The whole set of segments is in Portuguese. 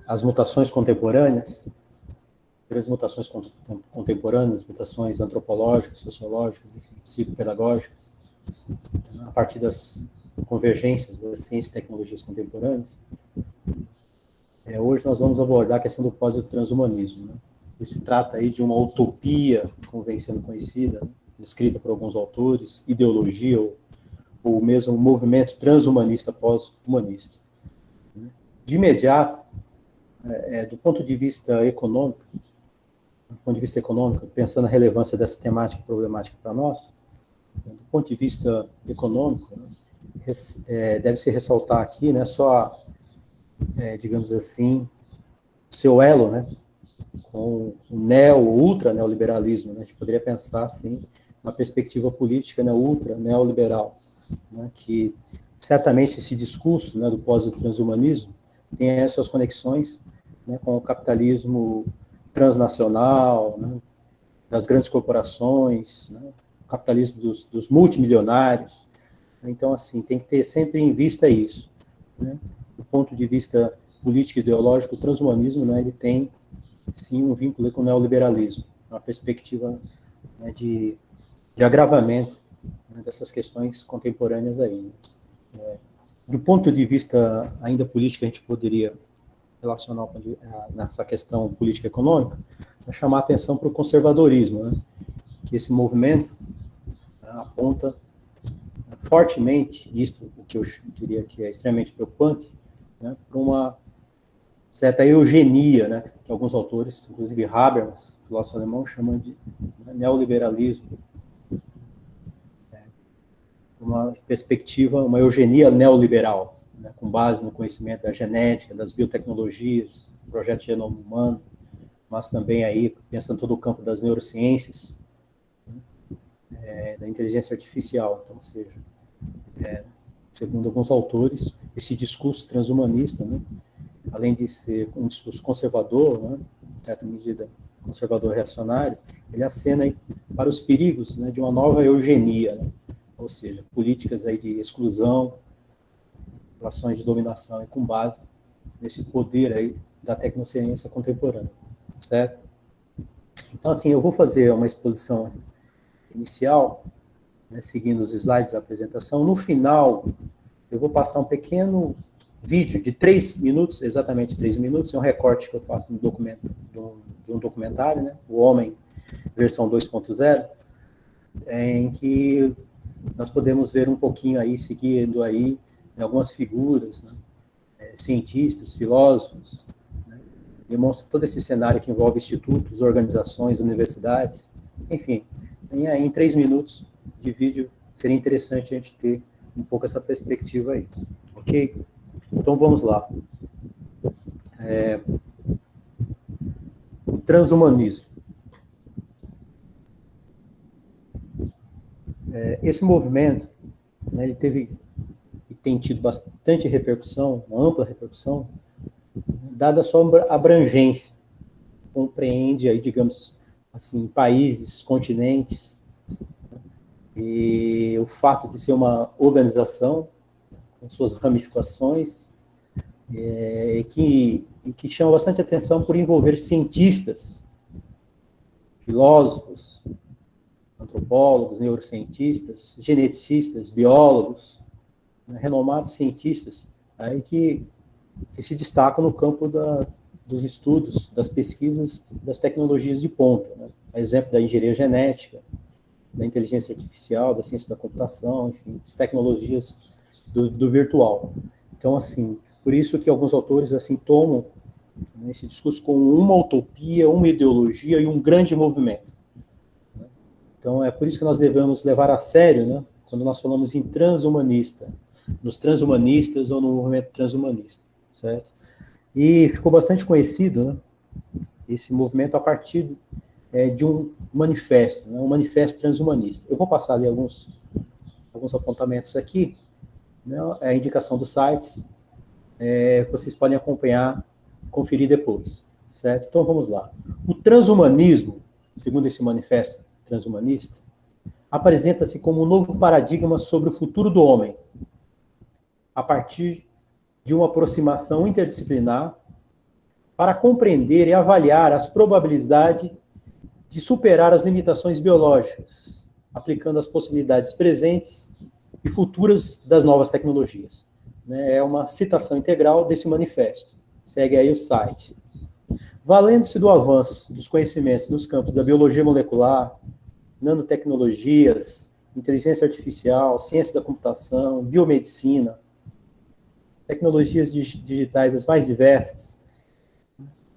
as mutações contemporâneas, as mutações contemporâneas, mutações antropológicas, sociológicas, psicopedagógicas, a partir das convergências das ciências e tecnologias contemporâneas, hoje nós vamos abordar a questão do pós-transhumanismo. Né? Se trata aí de uma utopia, como vem sendo conhecida, né? Escrita por alguns autores, ideologia ou mesmo um movimento transhumanista pós-humanista. De imediato, do ponto de vista econômico, pensando na relevância dessa temática e problemática para nós, do ponto de vista econômico, né, deve-se ressaltar aqui, né, só, digamos assim, seu elo, né, com o ultra neoliberalismo, né, a gente poderia pensar assim, uma perspectiva política, né, ultra neoliberal, né, que certamente esse discurso, né, do pós-transhumanismo tem essas conexões, né, com o capitalismo transnacional, né, das grandes corporações, né, o capitalismo dos multimilionários. Então, assim, tem que ter sempre em vista isso. Né? Do ponto de vista político e ideológico, o transhumanismo, né, ele tem, sim, um vínculo com o neoliberalismo, uma perspectiva, né, de agravamento, né, dessas questões contemporâneas aí. Né? Do ponto de vista ainda político, a gente poderia relacionar nessa questão política econômica, chamar a atenção para o conservadorismo, né? Que esse movimento aponta fortemente, isto o que eu diria que é extremamente preocupante, né, para uma certa eugenia, né, que alguns autores, inclusive Habermas, filósofo alemão, chamam de, né, neoliberalismo, uma perspectiva, uma eugenia neoliberal, né, com base no conhecimento da genética, das biotecnologias, projeto genoma humano, mas também aí, pensando todo o campo das neurociências, da inteligência artificial. Então, ou seja, segundo alguns autores, esse discurso transhumanista, né, além de ser um discurso conservador, né, em certa medida conservador reacionário, ele acena aí para os perigos, né, de uma nova eugenia, né, ou seja, políticas aí de exclusão, relações de dominação, e com base nesse poder aí da tecnociência contemporânea, certo? Então, assim, eu vou fazer uma exposição inicial, né, seguindo os slides da apresentação. No final, eu vou passar um pequeno vídeo de 3 minutos, exatamente 3 minutos, é um recorte que eu faço no documento, de um documentário, né, O Homem, versão 2.0, em que nós podemos ver um pouquinho aí, seguindo aí, algumas figuras, né, cientistas, filósofos, né, demonstra todo esse cenário que envolve institutos, organizações, universidades, enfim, em 3 minutos de vídeo, seria interessante a gente ter um pouco essa perspectiva aí, ok? Então, vamos lá. O transhumanismo. Esse movimento, né, ele teve e tem tido bastante repercussão, uma ampla repercussão, dada a sua abrangência, compreende aí, digamos assim, países, continentes, e o fato de ser uma organização com suas ramificações, e que chama bastante atenção por envolver cientistas, filósofos, antropólogos, neurocientistas, geneticistas, biólogos, né, renomados cientistas, aí que se destacam no campo dos estudos, das pesquisas, das tecnologias de ponta, né? A exemplo da engenharia genética, da inteligência artificial, da ciência da computação, enfim, as tecnologias do virtual. Então, assim, por isso que alguns autores assim tomam, né, esse discurso como uma utopia, uma ideologia e um grande movimento. Então, é por isso que nós devemos levar a sério, né, quando nós falamos em transhumanista, nos transhumanistas ou no movimento transhumanista, certo? E ficou bastante conhecido, né, esse movimento a partir de um manifesto, né, um manifesto transhumanista. Eu vou passar ali alguns apontamentos aqui, né, a indicação dos sites, vocês podem acompanhar, conferir depois, certo? Então, vamos lá. O transhumanismo, segundo esse manifesto transhumanista, apresenta-se como um novo paradigma sobre o futuro do homem, a partir de uma aproximação interdisciplinar para compreender e avaliar as probabilidades de superar as limitações biológicas, aplicando as possibilidades presentes e futuras das novas tecnologias. É uma citação integral desse manifesto. Segue aí o site. Valendo-se do avanço dos conhecimentos nos campos da biologia molecular, nanotecnologias, inteligência artificial, ciência da computação, biomedicina, tecnologias digitais as mais diversas,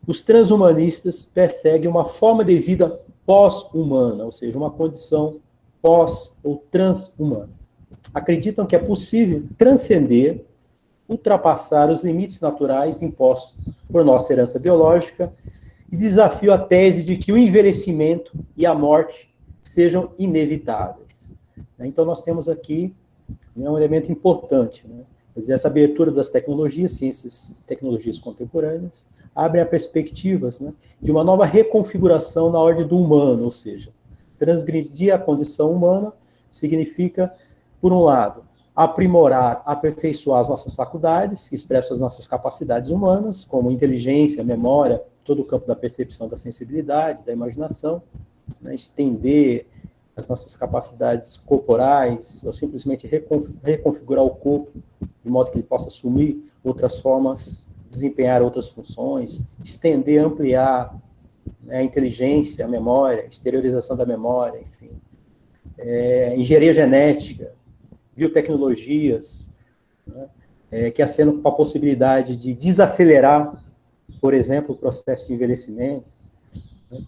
os transhumanistas perseguem uma forma de vida pós-humana, ou seja, uma condição pós- ou transhumana. Acreditam que é possível transcender, ultrapassar os limites naturais impostos por nossa herança biológica e desafiam a tese de que o envelhecimento e a morte sejam inevitáveis. Então, nós temos aqui um elemento importante, né? Quer dizer, essa abertura das tecnologias, ciências e tecnologias contemporâneas, abre a perspectivas, né, de uma nova reconfiguração na ordem do humano, ou seja, transgredir a condição humana significa, por um lado, aprimorar, aperfeiçoar as nossas faculdades, que expressam as nossas capacidades humanas, como inteligência, memória, todo o campo da percepção, da sensibilidade, da imaginação, né, estender as nossas capacidades corporais, ou simplesmente reconfigurar o corpo, de modo que ele possa assumir outras formas, desempenhar outras funções, estender, ampliar, né, a inteligência, a memória, exteriorização da memória, enfim. Engenharia genética, biotecnologias, né, que acenam com a possibilidade de desacelerar, por exemplo, o processo de envelhecimento, né,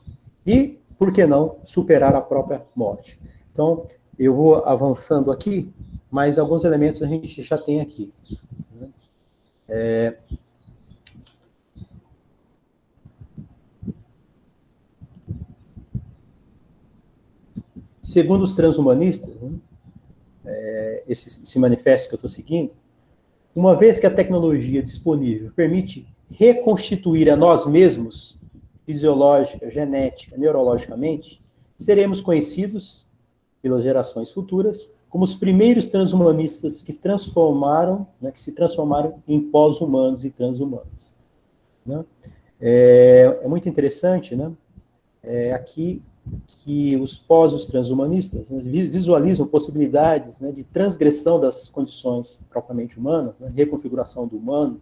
e, por que não, superar a própria morte. Então, eu vou avançando aqui, mas alguns elementos a gente já tem aqui. Segundo os transhumanistas, né, esse manifesto que eu estou seguindo, uma vez que a tecnologia disponível permite reconstituir a nós mesmos, fisiológica, genética, neurologicamente, seremos conhecidos pelas gerações futuras como os primeiros transhumanistas que se transformaram em pós-humanos e transhumanos. Né? É muito interessante, né? Aqui que os pós-transhumanistas, né, visualizam possibilidades, né, de transgressão das condições propriamente humanas, né, reconfiguração do humano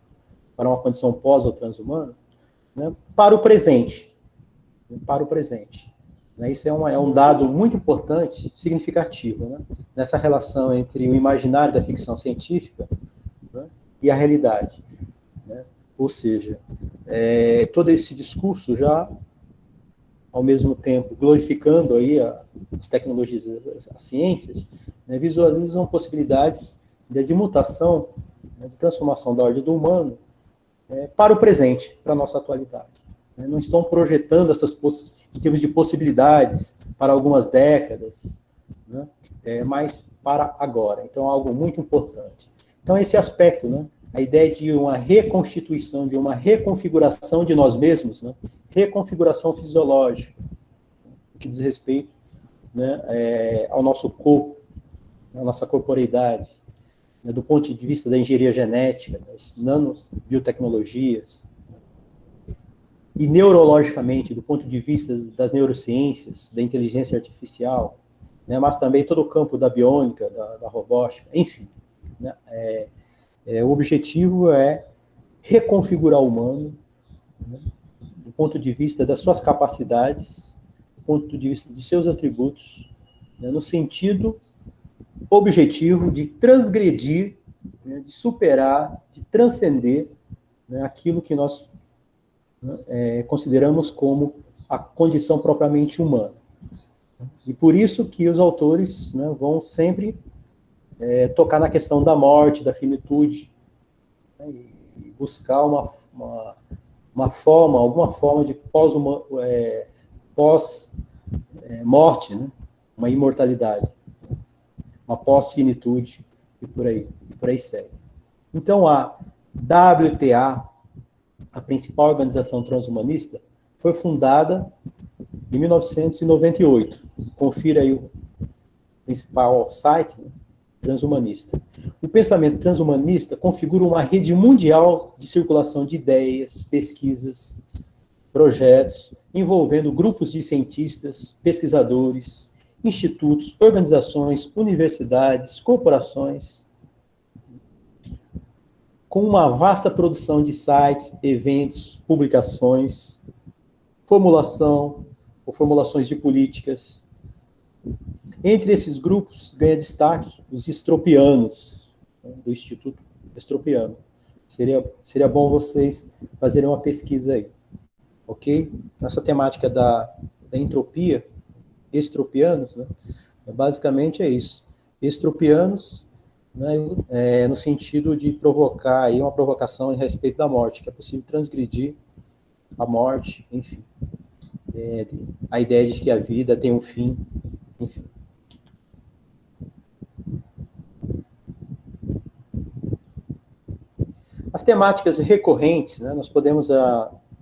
para uma condição pós ou transhumana, né, para o presente. Para o presente. Né, isso é um dado muito importante, significativo, né, nessa relação entre o imaginário da ficção científica, né, e a realidade. Né, ou seja, todo esse discurso já, ao mesmo tempo, glorificando aí as tecnologias, as ciências, né, visualizam possibilidades de mutação, né, de transformação da ordem do humano para o presente, para a nossa atualidade. Né, não estão projetando essas em termos de possibilidades para algumas décadas, né, mas para agora. Então, é algo muito importante. Então, esse aspecto, né, a ideia de uma reconstituição, de uma reconfiguração de nós mesmos, né, reconfiguração fisiológica, que diz respeito, né, ao nosso corpo, à nossa corporeidade, né, do ponto de vista da engenharia genética, das nanobiotecnologias, e neurologicamente, do ponto de vista das neurociências, da inteligência artificial, né, mas também todo o campo da biônica, da robótica, enfim. Né, o objetivo é reconfigurar o humano, né, do ponto de vista das suas capacidades, do ponto de vista dos seus atributos, né, no sentido objetivo de transgredir, né, de superar, de transcender, né, aquilo que nós, né, consideramos como a condição propriamente humana. E por isso que os autores, né, vão sempre tocar na questão da morte, da finitude, né, e buscar alguma forma de pós-morte, né, uma imortalidade, uma pós-finitude, e por aí segue. Então, a WTA, a principal organização transhumanista, foi fundada em 1998. Confira aí o principal site, né, transhumanista. O pensamento transhumanista configura uma rede mundial de circulação de ideias, pesquisas, projetos, envolvendo grupos de cientistas, pesquisadores, institutos, organizações, universidades, corporações, com uma vasta produção de sites, eventos, publicações, formulação ou formulações de políticas. Entre esses grupos, ganha destaque os estropianos, do Instituto Estropiano. Seria bom vocês fazerem uma pesquisa aí, ok? Essa temática da entropia, estropianos, né? Basicamente é isso. Estropianos, né, no sentido de provocar aí uma provocação em respeito da morte, que é possível transgredir a morte, enfim. A ideia de que a vida tem um fim, enfim. As temáticas recorrentes, né, nós podemos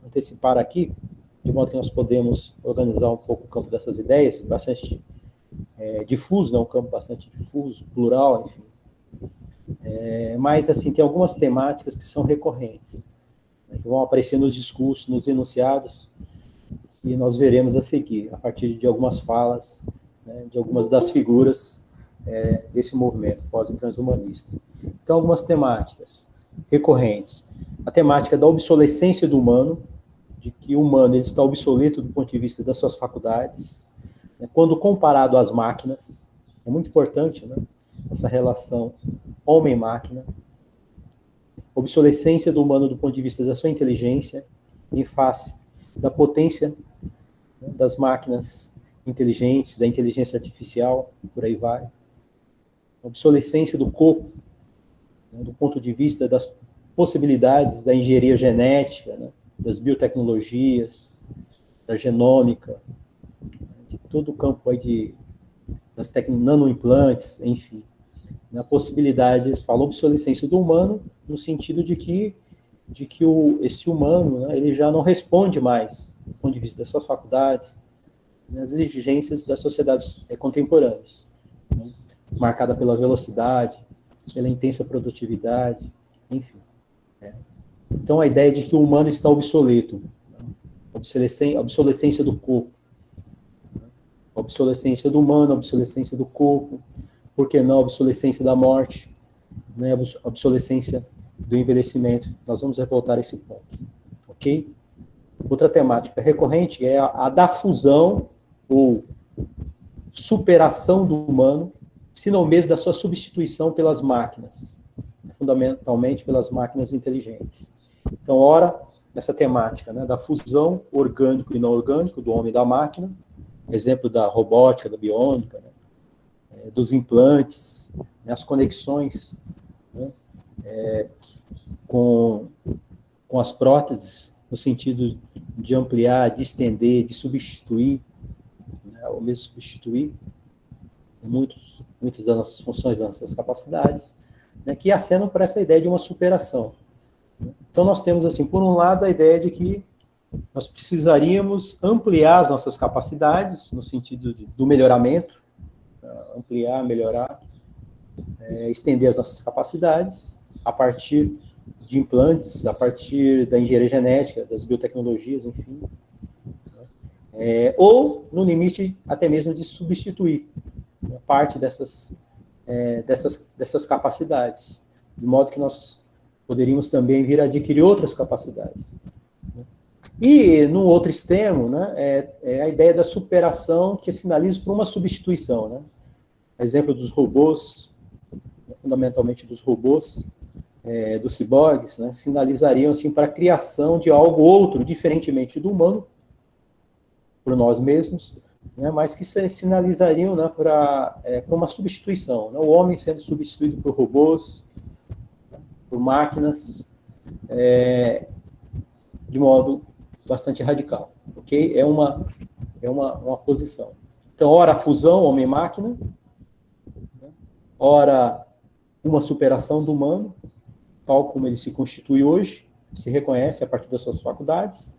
antecipar aqui, de modo que nós podemos organizar um pouco o campo dessas ideias, bastante difuso, né, um campo bastante difuso, plural, enfim. Mas, assim, tem algumas temáticas que são recorrentes, né, que vão aparecer nos discursos, nos enunciados, que nós veremos a seguir, a partir de algumas falas, né, de algumas das figuras desse movimento pós-transhumanista. Então, algumas temáticas recorrentes. A temática da obsolescência do humano, de que o humano ele está obsoleto do ponto de vista das suas faculdades, né, quando comparado às máquinas. É muito importante, né, essa relação homem-máquina. Obsolescência do humano do ponto de vista da sua inteligência, em face da potência, né, das máquinas inteligentes, da inteligência artificial, por aí vai. Obsolescência do corpo, né, do ponto de vista das possibilidades da engenharia genética, né, das biotecnologias, da genômica, de todo o campo aí das nanoimplantes, enfim. Na possibilidade, eles falam obsolescência do humano, no sentido de que esse humano, né, ele já não responde mais, do ponto de vista das suas faculdades, das exigências das sociedades contemporâneas, né, marcada pela velocidade, pela intensa produtividade, enfim. Então, a ideia de que o humano está obsoleto, né, obsolescência do corpo, né, obsolescência do humano, obsolescência do corpo, por que não obsolescência da morte, né, obsolescência do envelhecimento. Nós vamos voltar a esse ponto, ok? Outra temática recorrente é a da fusão ou superação do humano, se não mesmo da sua substituição pelas máquinas, fundamentalmente pelas máquinas inteligentes. Então, ora, nessa temática, né, da fusão orgânico e não orgânico, do homem e da máquina, exemplo da robótica, da biônica, né, dos implantes, né, as conexões, né, com as próteses, no sentido de ampliar, de estender, de substituir, né, ou mesmo substituir muitas das nossas funções, das nossas capacidades, né, que acenam para essa ideia de uma superação. Então, nós temos, assim, por um lado, a ideia de que nós precisaríamos ampliar as nossas capacidades, no sentido do melhoramento, ampliar, melhorar, estender as nossas capacidades, a partir de implantes, a partir da engenharia genética, das biotecnologias, enfim. Ou, no limite, até mesmo de substituir, né, parte dessas capacidades, de modo que nós poderíamos também vir a adquirir outras capacidades. E, no outro extremo, né, é a ideia da superação que sinaliza por uma substituição. Né? Exemplo dos robôs, fundamentalmente dos robôs, dos ciborgues, né, sinalizariam assim, para a criação de algo outro, diferentemente do humano, por nós mesmos, né, mas que sinalizariam, né, para uma substituição. Né, o homem sendo substituído por robôs, por máquinas, de modo bastante radical, ok? É uma posição. Então, ora a fusão homem-máquina, né, ora uma superação do humano, tal como ele se constitui hoje, se reconhece a partir das suas faculdades,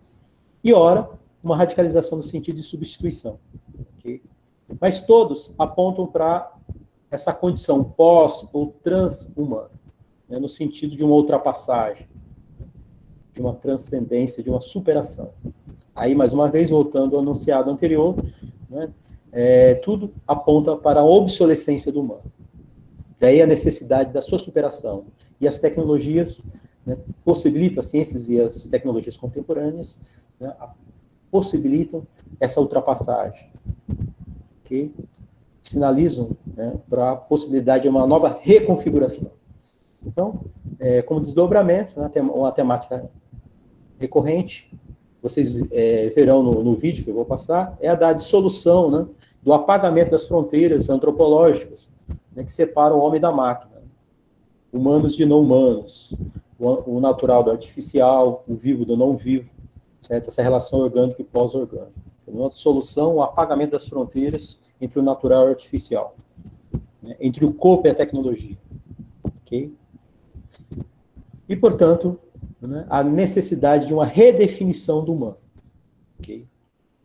e ora uma radicalização no sentido de substituição, ok? Mas todos apontam para essa condição pós ou trans-humana, né, no sentido de uma ultrapassagem, de uma transcendência, de uma superação. Aí, mais uma vez, voltando ao enunciado anterior, né, tudo aponta para a obsolescência do humano. Daí a necessidade da sua superação. E as tecnologias, né, possibilitam, as ciências e as tecnologias contemporâneas, né, possibilitam essa ultrapassagem. Okay? Sinalizam, né, para a possibilidade de uma nova reconfiguração. Então, como desdobramento, né, uma temática recorrente, vocês verão no vídeo que eu vou passar, é a da dissolução, né, do apagamento das fronteiras antropológicas, né, que separam o homem da máquina, humanos de não humanos, o natural do artificial, o vivo do não vivo, certo? Essa relação orgânica e pós-orgânica. Uma dissolução, o apagamento das fronteiras entre o natural e o artificial, né, entre o corpo e a tecnologia. Okay? E, portanto, né, a necessidade de uma redefinição do humano. Okay?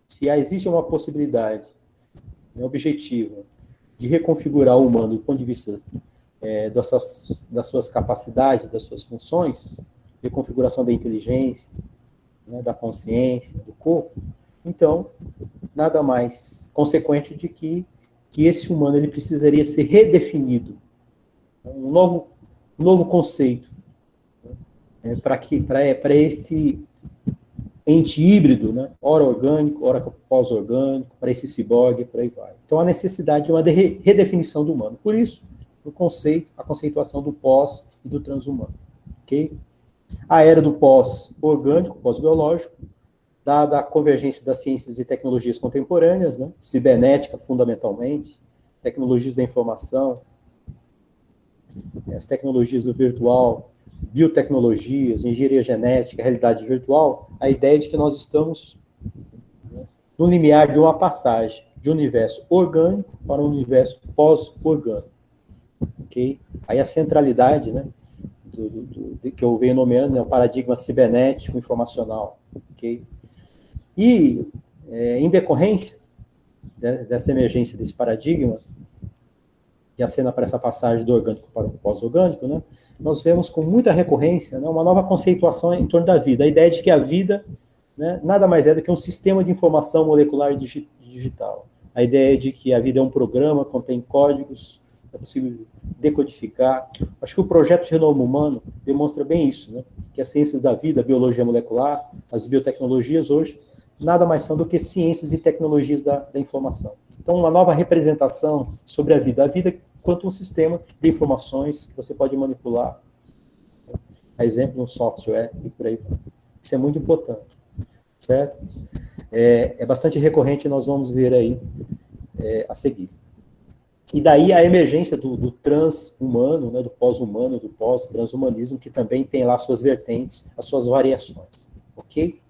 Se existe uma possibilidade, né, objetiva de reconfigurar o humano do ponto de vista das suas capacidades, das suas funções, reconfiguração da inteligência, né, da consciência, do corpo, então, nada mais consequente de que esse humano ele precisaria ser redefinido. Um novo conceito, né, para esse ente híbrido, né, ora orgânico, ora pós-orgânico, para esse ciborgue, por aí vai. Então, a necessidade de uma redefinição do humano. Por isso, o conceito, a conceituação do pós e do transhumano. Okay? A era do pós-orgânico, pós-biológico, dada a convergência das ciências e tecnologias contemporâneas, né, cibernética, fundamentalmente, tecnologias da informação, as tecnologias do virtual, biotecnologias, engenharia genética, realidade virtual, a ideia de que nós estamos, né, no limiar de uma passagem de um universo orgânico para um universo pós-orgânico. Okay? Aí a centralidade, né, que eu venho nomeando, é o paradigma cibernético informacional. Okay? E, em decorrência dessa emergência desse paradigma, que acena para essa passagem do orgânico para o pós-orgânico, né, nós vemos com muita recorrência, né, uma nova conceituação em torno da vida. A ideia de que a vida, né, nada mais é do que um sistema de informação molecular digital. A ideia de que a vida é um programa, contém códigos, é possível decodificar. Acho que o projeto de Genoma Humano demonstra bem isso, né, que as ciências da vida, a biologia molecular, as biotecnologias hoje, nada mais são do que ciências e tecnologias da informação. Então, uma nova representação sobre a vida quanto um sistema de informações que você pode manipular, a exemplo, um software e por aí vai. Isso é muito importante, certo? É bastante recorrente, nós vamos ver aí a seguir. E daí a emergência do transhumano, né, do pós-humano, do pós-transhumanismo, que também tem lá suas vertentes, as suas variações, ok?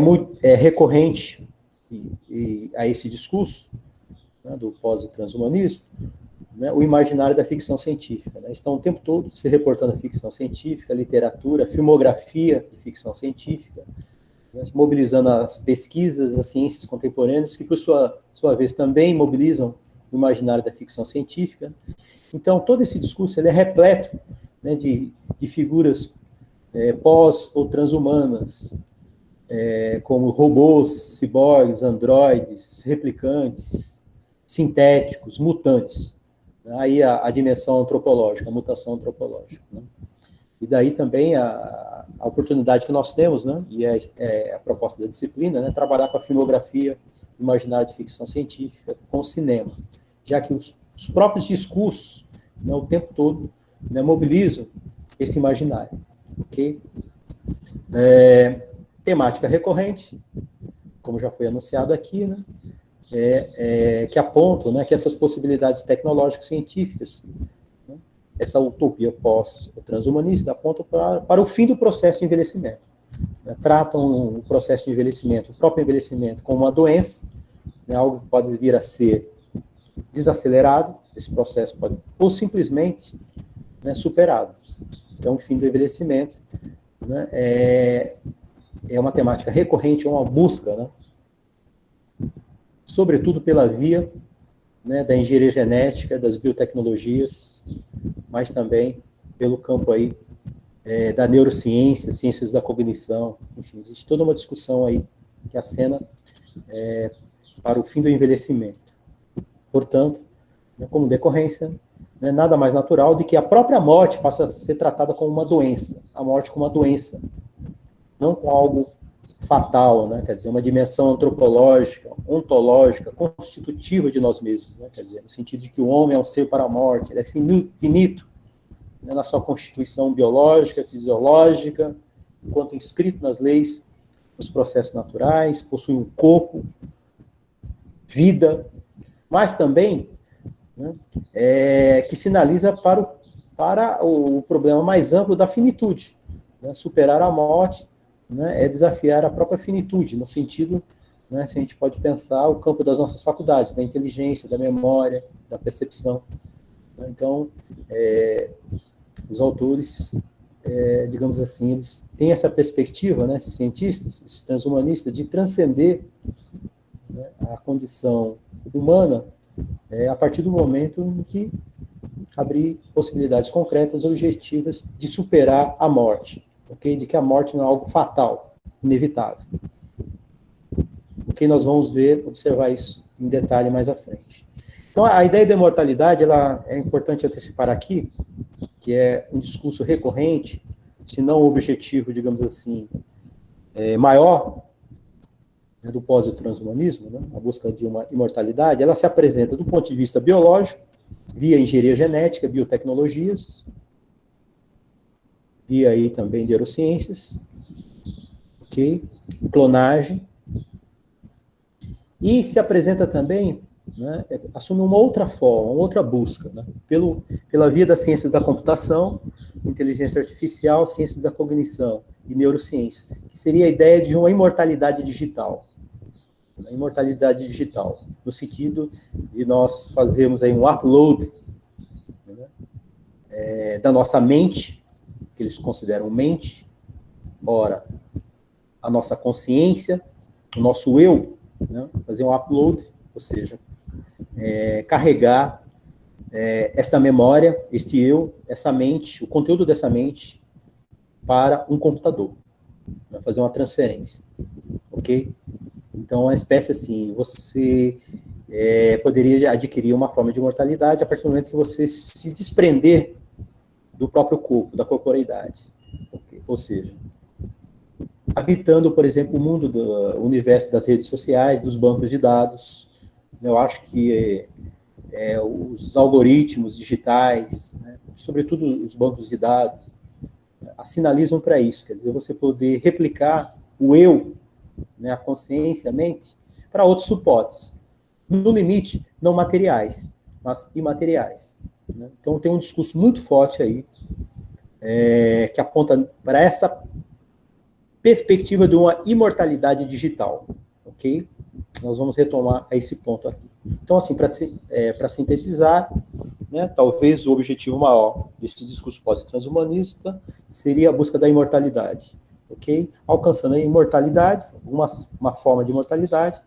Muito recorrente a esse discurso, né, do pós- e transhumanismo, né, o imaginário da ficção científica. Né? Estão o tempo todo se reportando a ficção científica, a literatura, a filmografia de ficção científica, né, mobilizando as pesquisas, as ciências contemporâneas, que, por sua vez, também mobilizam o imaginário da ficção científica. Então, todo esse discurso ele é repleto, né, de figuras pós- ou transhumanas, como robôs, ciborgues, androides, replicantes, sintéticos, mutantes. Aí a dimensão antropológica, a mutação antropológica. Né? E daí também a oportunidade que nós temos, né, e é a proposta da disciplina, né, trabalhar com a filmografia, imaginário de ficção científica, com o cinema, já que os próprios discursos, né, o tempo todo, né, mobilizam esse imaginário. Ok? Temática recorrente, como já foi anunciado aqui, né, que apontam, né, que essas possibilidades tecnológicas científicas, né, essa utopia pós-transhumanista, apontam para o fim do processo de envelhecimento. Né, tratam o processo de envelhecimento, o próprio envelhecimento, como uma doença, né, algo que pode vir a ser desacelerado, esse processo pode, ou simplesmente, né, superado. Então, o fim do envelhecimento, né, é uma temática recorrente, é uma busca, né, sobretudo pela via né, da engenharia genética, das biotecnologias, mas também pelo campo aí da neurociência, ciências da cognição, enfim, existe toda uma discussão aí que acena para o fim do envelhecimento. Portanto, né, como decorrência, né, nada mais natural do que a própria morte passa a ser tratada como uma doença, a morte como uma doença, não com algo fatal, né, quer dizer, uma dimensão antropológica, ontológica, constitutiva de nós mesmos, né, quer dizer, no sentido de que o homem é um ser para a morte, ele é finito, né, na sua constituição biológica, fisiológica, enquanto inscrito nas leis, nos processos naturais, possui um corpo, vida, mas também, né, que sinaliza para o problema mais amplo da finitude, né, superar a morte, né, é desafiar a própria finitude, no sentido, né, se a gente pode pensar o campo das nossas faculdades, da inteligência, da memória, da percepção. Então, os autores, digamos assim, eles têm essa perspectiva, né, esses cientistas, esses transhumanistas, de transcender, né, a condição humana a partir do momento em que abrir possibilidades concretas, objetivas, de superar a morte. Okay? De que a morte não é algo fatal, inevitável. Ok, nós vamos observar isso em detalhe mais à frente. Então, a ideia da imortalidade, ela é importante antecipar aqui, que é um discurso recorrente, se não o objetivo, digamos assim, maior, né, do pós-transhumanismo, né, a busca de uma imortalidade, ela se apresenta do ponto de vista biológico, via engenharia genética, biotecnologias, via aí também neurociências, ok? Clonagem, e se apresenta também, né, assume uma outra forma, uma outra busca, né, pela via das ciências da computação, inteligência artificial, ciências da cognição e neurociência, que seria a ideia de uma imortalidade digital. A imortalidade digital, no sentido de nós fazermos aí um upload, né, da nossa mente, que eles consideram mente, ora, a nossa consciência, o nosso eu, né, fazer um upload, ou seja, carregar esta memória, este eu, essa mente, o conteúdo dessa mente, para um computador, né, fazer uma transferência, ok? Então, uma espécie assim, você poderia adquirir uma forma de imortalidade a partir do momento que você se desprender do próprio corpo, da corporeidade. Okay? Ou seja, habitando, por exemplo, o mundo do universo das redes sociais, dos bancos de dados. Eu acho que os algoritmos digitais, né, sobretudo os bancos de dados, sinalizam para isso, quer dizer, você poder replicar o eu, né, a consciência, a mente, para outros suportes. No limite, não materiais, mas imateriais. Né? Então, tem um discurso muito forte aí, que aponta para essa perspectiva de uma imortalidade digital, ok? Nós vamos retomar a esse ponto aqui. Então, assim, para sintetizar, né, talvez o objetivo maior desse discurso pós-transhumanista seria a busca da imortalidade, ok? Alcançando a imortalidade, uma forma de imortalidade,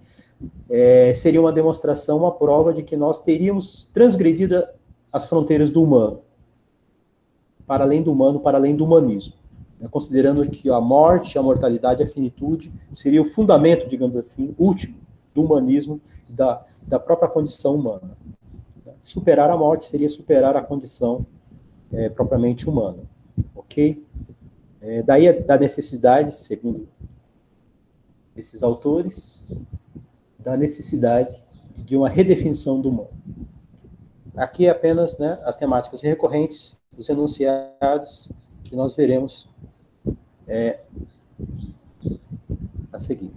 seria uma demonstração, uma prova de que nós teríamos transgredido as fronteiras do humano, para além do humano, para além do humanismo, né, considerando que a morte, a mortalidade, a finitude seria o fundamento, digamos assim, último do humanismo, da própria condição humana. Superar a morte seria superar a condição propriamente humana, ok? Daí da necessidade, segundo esses autores, da necessidade de uma redefinição do humano. Aqui é apenas, né, as temáticas recorrentes, os enunciados que nós veremos a seguir.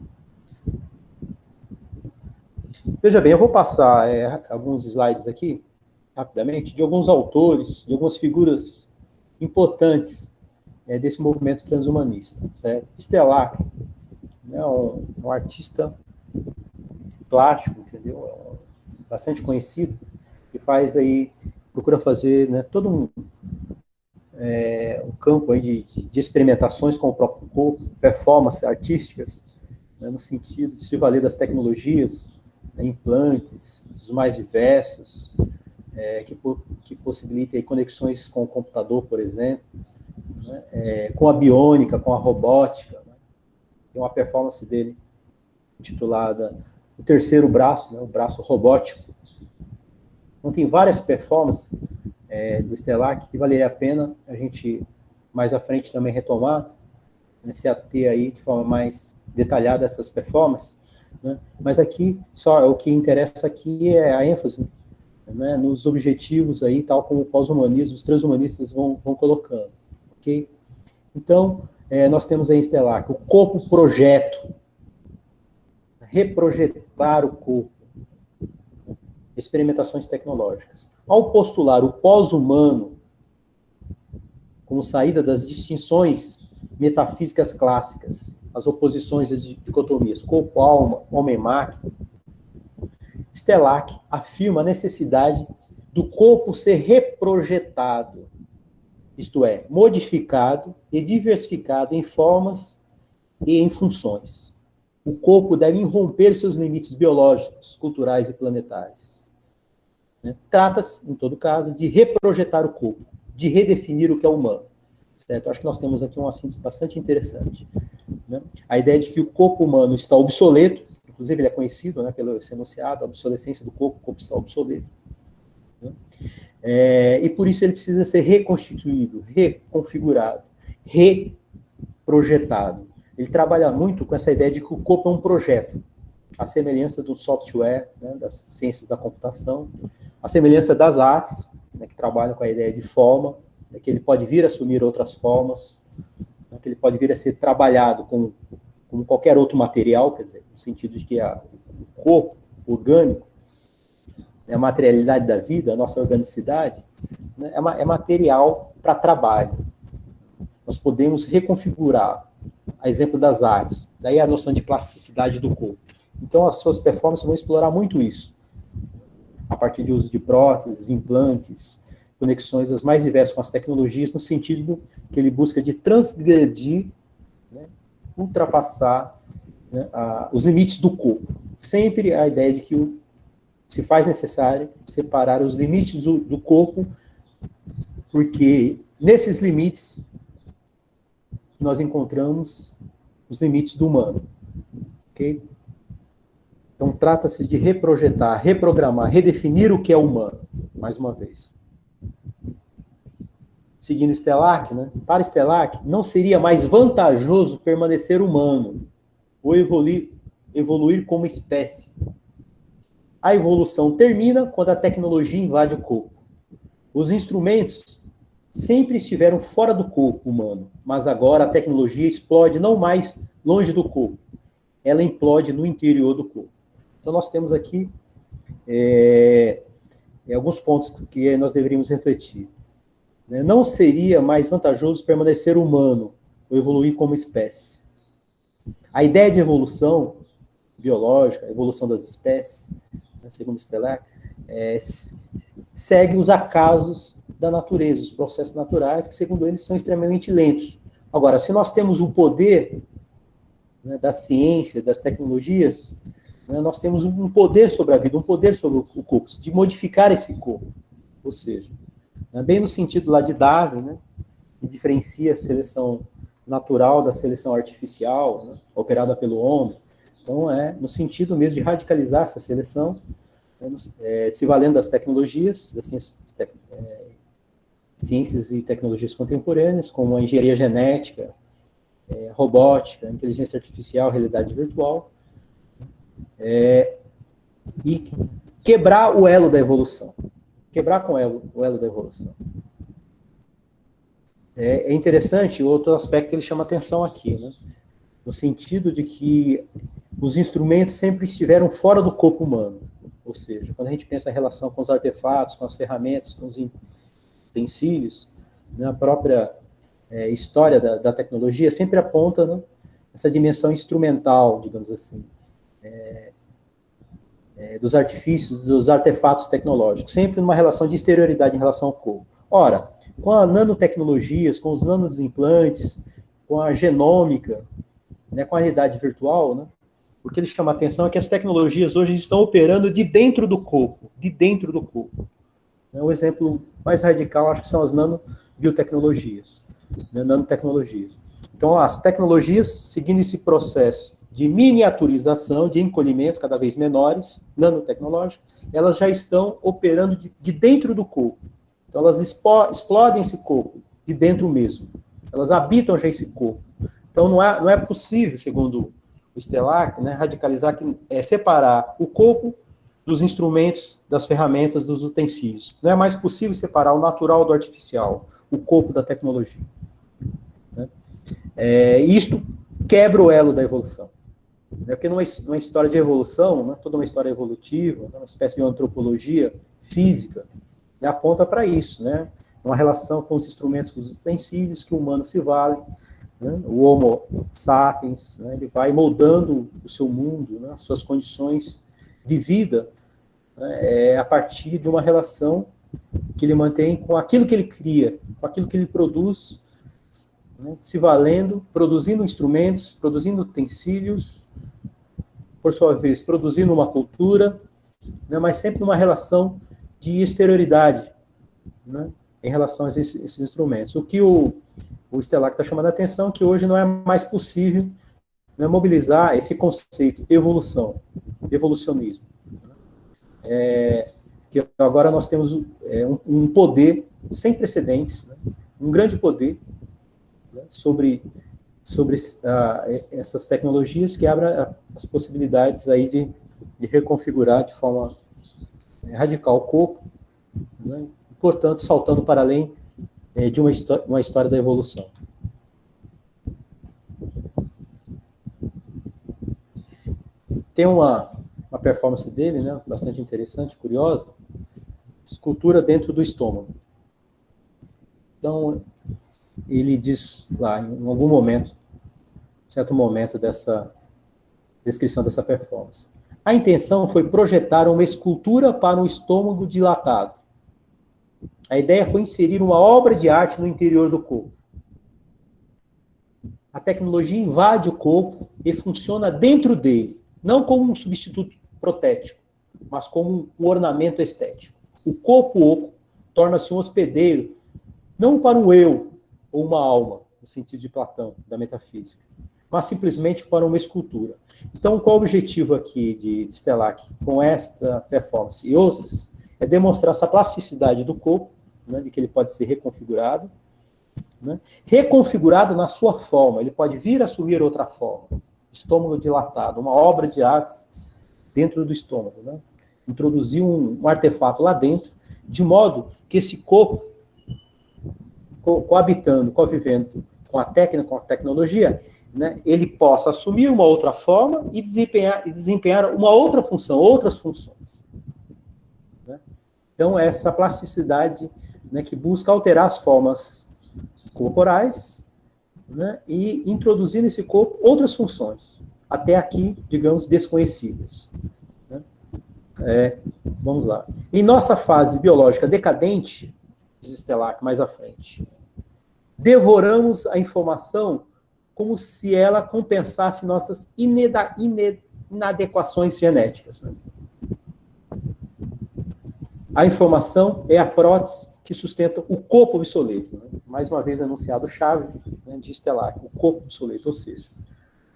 Veja bem, eu vou passar alguns slides aqui, rapidamente, de alguns autores, de algumas figuras importantes desse movimento transhumanista, certo? Stellac, né, um artista plástico, entendeu? Bastante conhecido, que faz aí, procura fazer, né, todo um campo aí de experimentações com o próprio corpo, performances artísticas, né, no sentido de se valer das tecnologias implantes, os mais diversos, que possibilitem conexões com o computador, por exemplo, né, com a biônica, com a robótica, né? Tem uma performance dele intitulada o terceiro braço, né, o braço robótico. Então tem várias performances do Stellar que valeria a pena a gente mais à frente também retomar, né, se ater aí de forma mais detalhada essas performances, né? Mas aqui, só o que interessa aqui é a ênfase, né, nos objetivos aí, tal como o pós-humanismo, os transhumanistas vão colocando, ok? Então, nós temos aí em Stellar o corpo projeto, reprojetar o corpo, experimentações tecnológicas. Ao postular o pós-humano como saída das distinções metafísicas clássicas, as oposições, as dicotomias, corpo-alma, homem-máquina, Stellac afirma a necessidade do corpo ser reprojetado, isto é, modificado e diversificado em formas e em funções. O corpo deve romper seus limites biológicos, culturais e planetários. Trata-se, em todo caso, de reprojetar o corpo, de redefinir o que é humano. Certo? Acho que nós temos aqui uma síntese bastante interessante. Né? A ideia de que o corpo humano está obsoleto, inclusive ele é conhecido, né, pelo esse enunciado, a obsolescência do corpo, o corpo está obsoleto. Né? E por isso ele precisa ser reconstituído, reconfigurado, reprojetado. Ele trabalha muito com essa ideia de que o corpo é um projeto, a semelhança do software, né, das ciências da computação, a semelhança das artes, né, que trabalham com a ideia de forma, né, que ele pode vir a assumir outras formas, né, que ele pode vir a ser trabalhado como qualquer outro material, quer dizer, no sentido de que o corpo orgânico, né, a materialidade da vida, a nossa organicidade, né, é material para trabalho. Nós podemos reconfigurar, a exemplo das artes, daí a noção de plasticidade do corpo. Então, as suas performances vão explorar muito isso, a partir de uso de próteses, implantes, conexões as mais diversas com as tecnologias, no sentido que ele busca de transgredir, né, ultrapassar, né, os limites do corpo. Sempre a ideia de que se faz necessário separar os limites do corpo, porque nesses limites nós encontramos os limites do humano. Ok? Então, trata-se de reprojetar, reprogramar, redefinir o que é humano, mais uma vez. Seguindo Stellac, né? Para Stellac, não seria mais vantajoso permanecer humano ou evoluir como espécie. A evolução termina quando a tecnologia invade o corpo. Os instrumentos sempre estiveram fora do corpo humano, mas agora a tecnologia explode não mais longe do corpo, ela implode no interior do corpo. Então, nós temos aqui alguns pontos que nós deveríamos refletir. Não seria mais vantajoso permanecer humano ou evoluir como espécie. A ideia de evolução biológica, a evolução das espécies, segundo Stellac, segue os acasos da natureza, os processos naturais, que, segundo eles, são extremamente lentos. Agora, se nós temos o poder, né, da ciência, das tecnologias, né, nós temos um poder sobre a vida, um poder sobre o corpo, de modificar esse corpo. Ou seja, né, bem no sentido lá de Darwin, né, que diferencia a seleção natural da seleção artificial, né, operada pelo homem. Então, no sentido mesmo de radicalizar essa seleção, se valendo das tecnologias, das ciências e tecnologias contemporâneas, como a engenharia genética, robótica, inteligência artificial, realidade virtual, e quebrar o elo da evolução. Quebrar com o elo da evolução. É interessante, outro aspecto que ele chama atenção aqui, né? No sentido de que os instrumentos sempre estiveram fora do corpo humano. Ou seja, quando a gente pensa em relação com os artefatos, com as ferramentas, com os utensílios, né, a própria história da tecnologia sempre aponta, né, essa dimensão instrumental, digamos assim, dos artifícios, dos artefatos tecnológicos, sempre numa relação de exterioridade em relação ao corpo. Ora, com as nanotecnologias, com os nanosimplantes, com a genômica, né, com a realidade virtual, né, o que ele chama a atenção é que as tecnologias hoje estão operando de dentro do corpo, de dentro do corpo. O exemplo mais radical, acho que são as nanobiotecnologias, né, nanotecnologias. Então, as tecnologias, seguindo esse processo de miniaturização, de encolhimento cada vez menores, nanotecnológicos, elas já estão operando de dentro do corpo. Então, elas explodem esse corpo, de dentro mesmo. Elas habitam já esse corpo. Então, não é possível, segundo o Stelarc, né, radicalizar, separar o corpo dos instrumentos, das ferramentas, dos utensílios. Não é mais possível separar o natural do artificial, o corpo da tecnologia. Né? Isto quebra o elo da evolução. Porque numa história de evolução, né, toda uma história evolutiva, uma espécie de antropologia física, aponta para isso, né? Uma relação com os instrumentos, com os utensílios, que o humano se vale, né? O Homo sapiens, né? Ele vai moldando o seu mundo, né? As suas condições de vida, né? A partir de uma relação que ele mantém com aquilo que ele cria, com aquilo que ele produz, né? Se valendo, produzindo instrumentos, produzindo utensílios, por sua vez, produzindo uma cultura, né? Mas sempre numa relação de exterioridade, né? Em relação a esses instrumentos. O que o Stelarc está chamando a atenção é que hoje não é mais possível, né, mobilizar esse conceito, evolucionismo. Que agora nós temos um poder sem precedentes, né, um grande poder, né, sobre essas tecnologias que abrem as possibilidades aí de reconfigurar de forma radical o corpo, né, portanto, saltando para além de uma história da evolução. Tem uma performance dele, né, bastante interessante, curiosa, escultura dentro do estômago. Então, ele diz lá, em algum momento, certo momento dessa descrição dessa performance. A intenção foi projetar uma escultura para um estômago dilatado. A ideia foi inserir uma obra de arte no interior do corpo. A tecnologia invade o corpo e funciona dentro dele, não como um substituto protético, mas como um ornamento estético. O corpo oco torna-se um hospedeiro, não para um eu ou uma alma, no sentido de Platão, da metafísica, mas simplesmente para uma escultura. Então, qual o objetivo aqui de Stelarc com esta performance e outras? É demonstrar essa plasticidade do corpo, né, de que ele pode ser reconfigurado, né, reconfigurado na sua forma, ele pode vir a assumir outra forma. Estômago dilatado, uma obra de arte dentro do estômago, né? Introduzir um artefato lá dentro, de modo que esse corpo, coabitando, convivendo com a técnica, com a tecnologia, né, ele possa assumir uma outra forma e desempenhar uma outra função, outras funções. Né? Então, essa plasticidade, né, que busca alterar as formas corporais, né, e introduzir nesse corpo outras funções, até aqui, digamos, desconhecidas. Né? Vamos lá. Em nossa fase biológica decadente, diz Stelarc mais à frente, devoramos a informação como se ela compensasse nossas inadequações genéticas. Né? A informação é a prótese que sustenta o corpo obsoleto. Né? Mais uma vez, enunciado chave, né, de Stelarc, o corpo obsoleto, ou seja,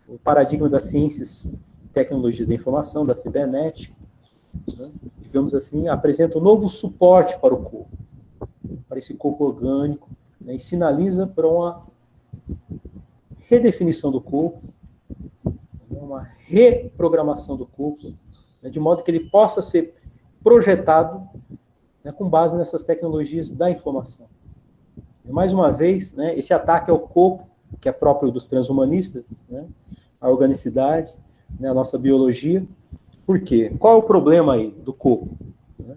o paradigma das ciências e tecnologias da informação, da cibernética, né, digamos assim, apresenta um novo suporte para o corpo, para esse corpo orgânico, né, e sinaliza para uma redefinição do corpo, uma reprogramação do corpo, né, de modo que ele possa ser projetado, né, com base nessas tecnologias da informação. E, mais uma vez, né, esse ataque ao corpo, que é próprio dos transhumanistas, né, a organicidade, né, a nossa biologia. Por quê? Qual é o problema aí do corpo? Né?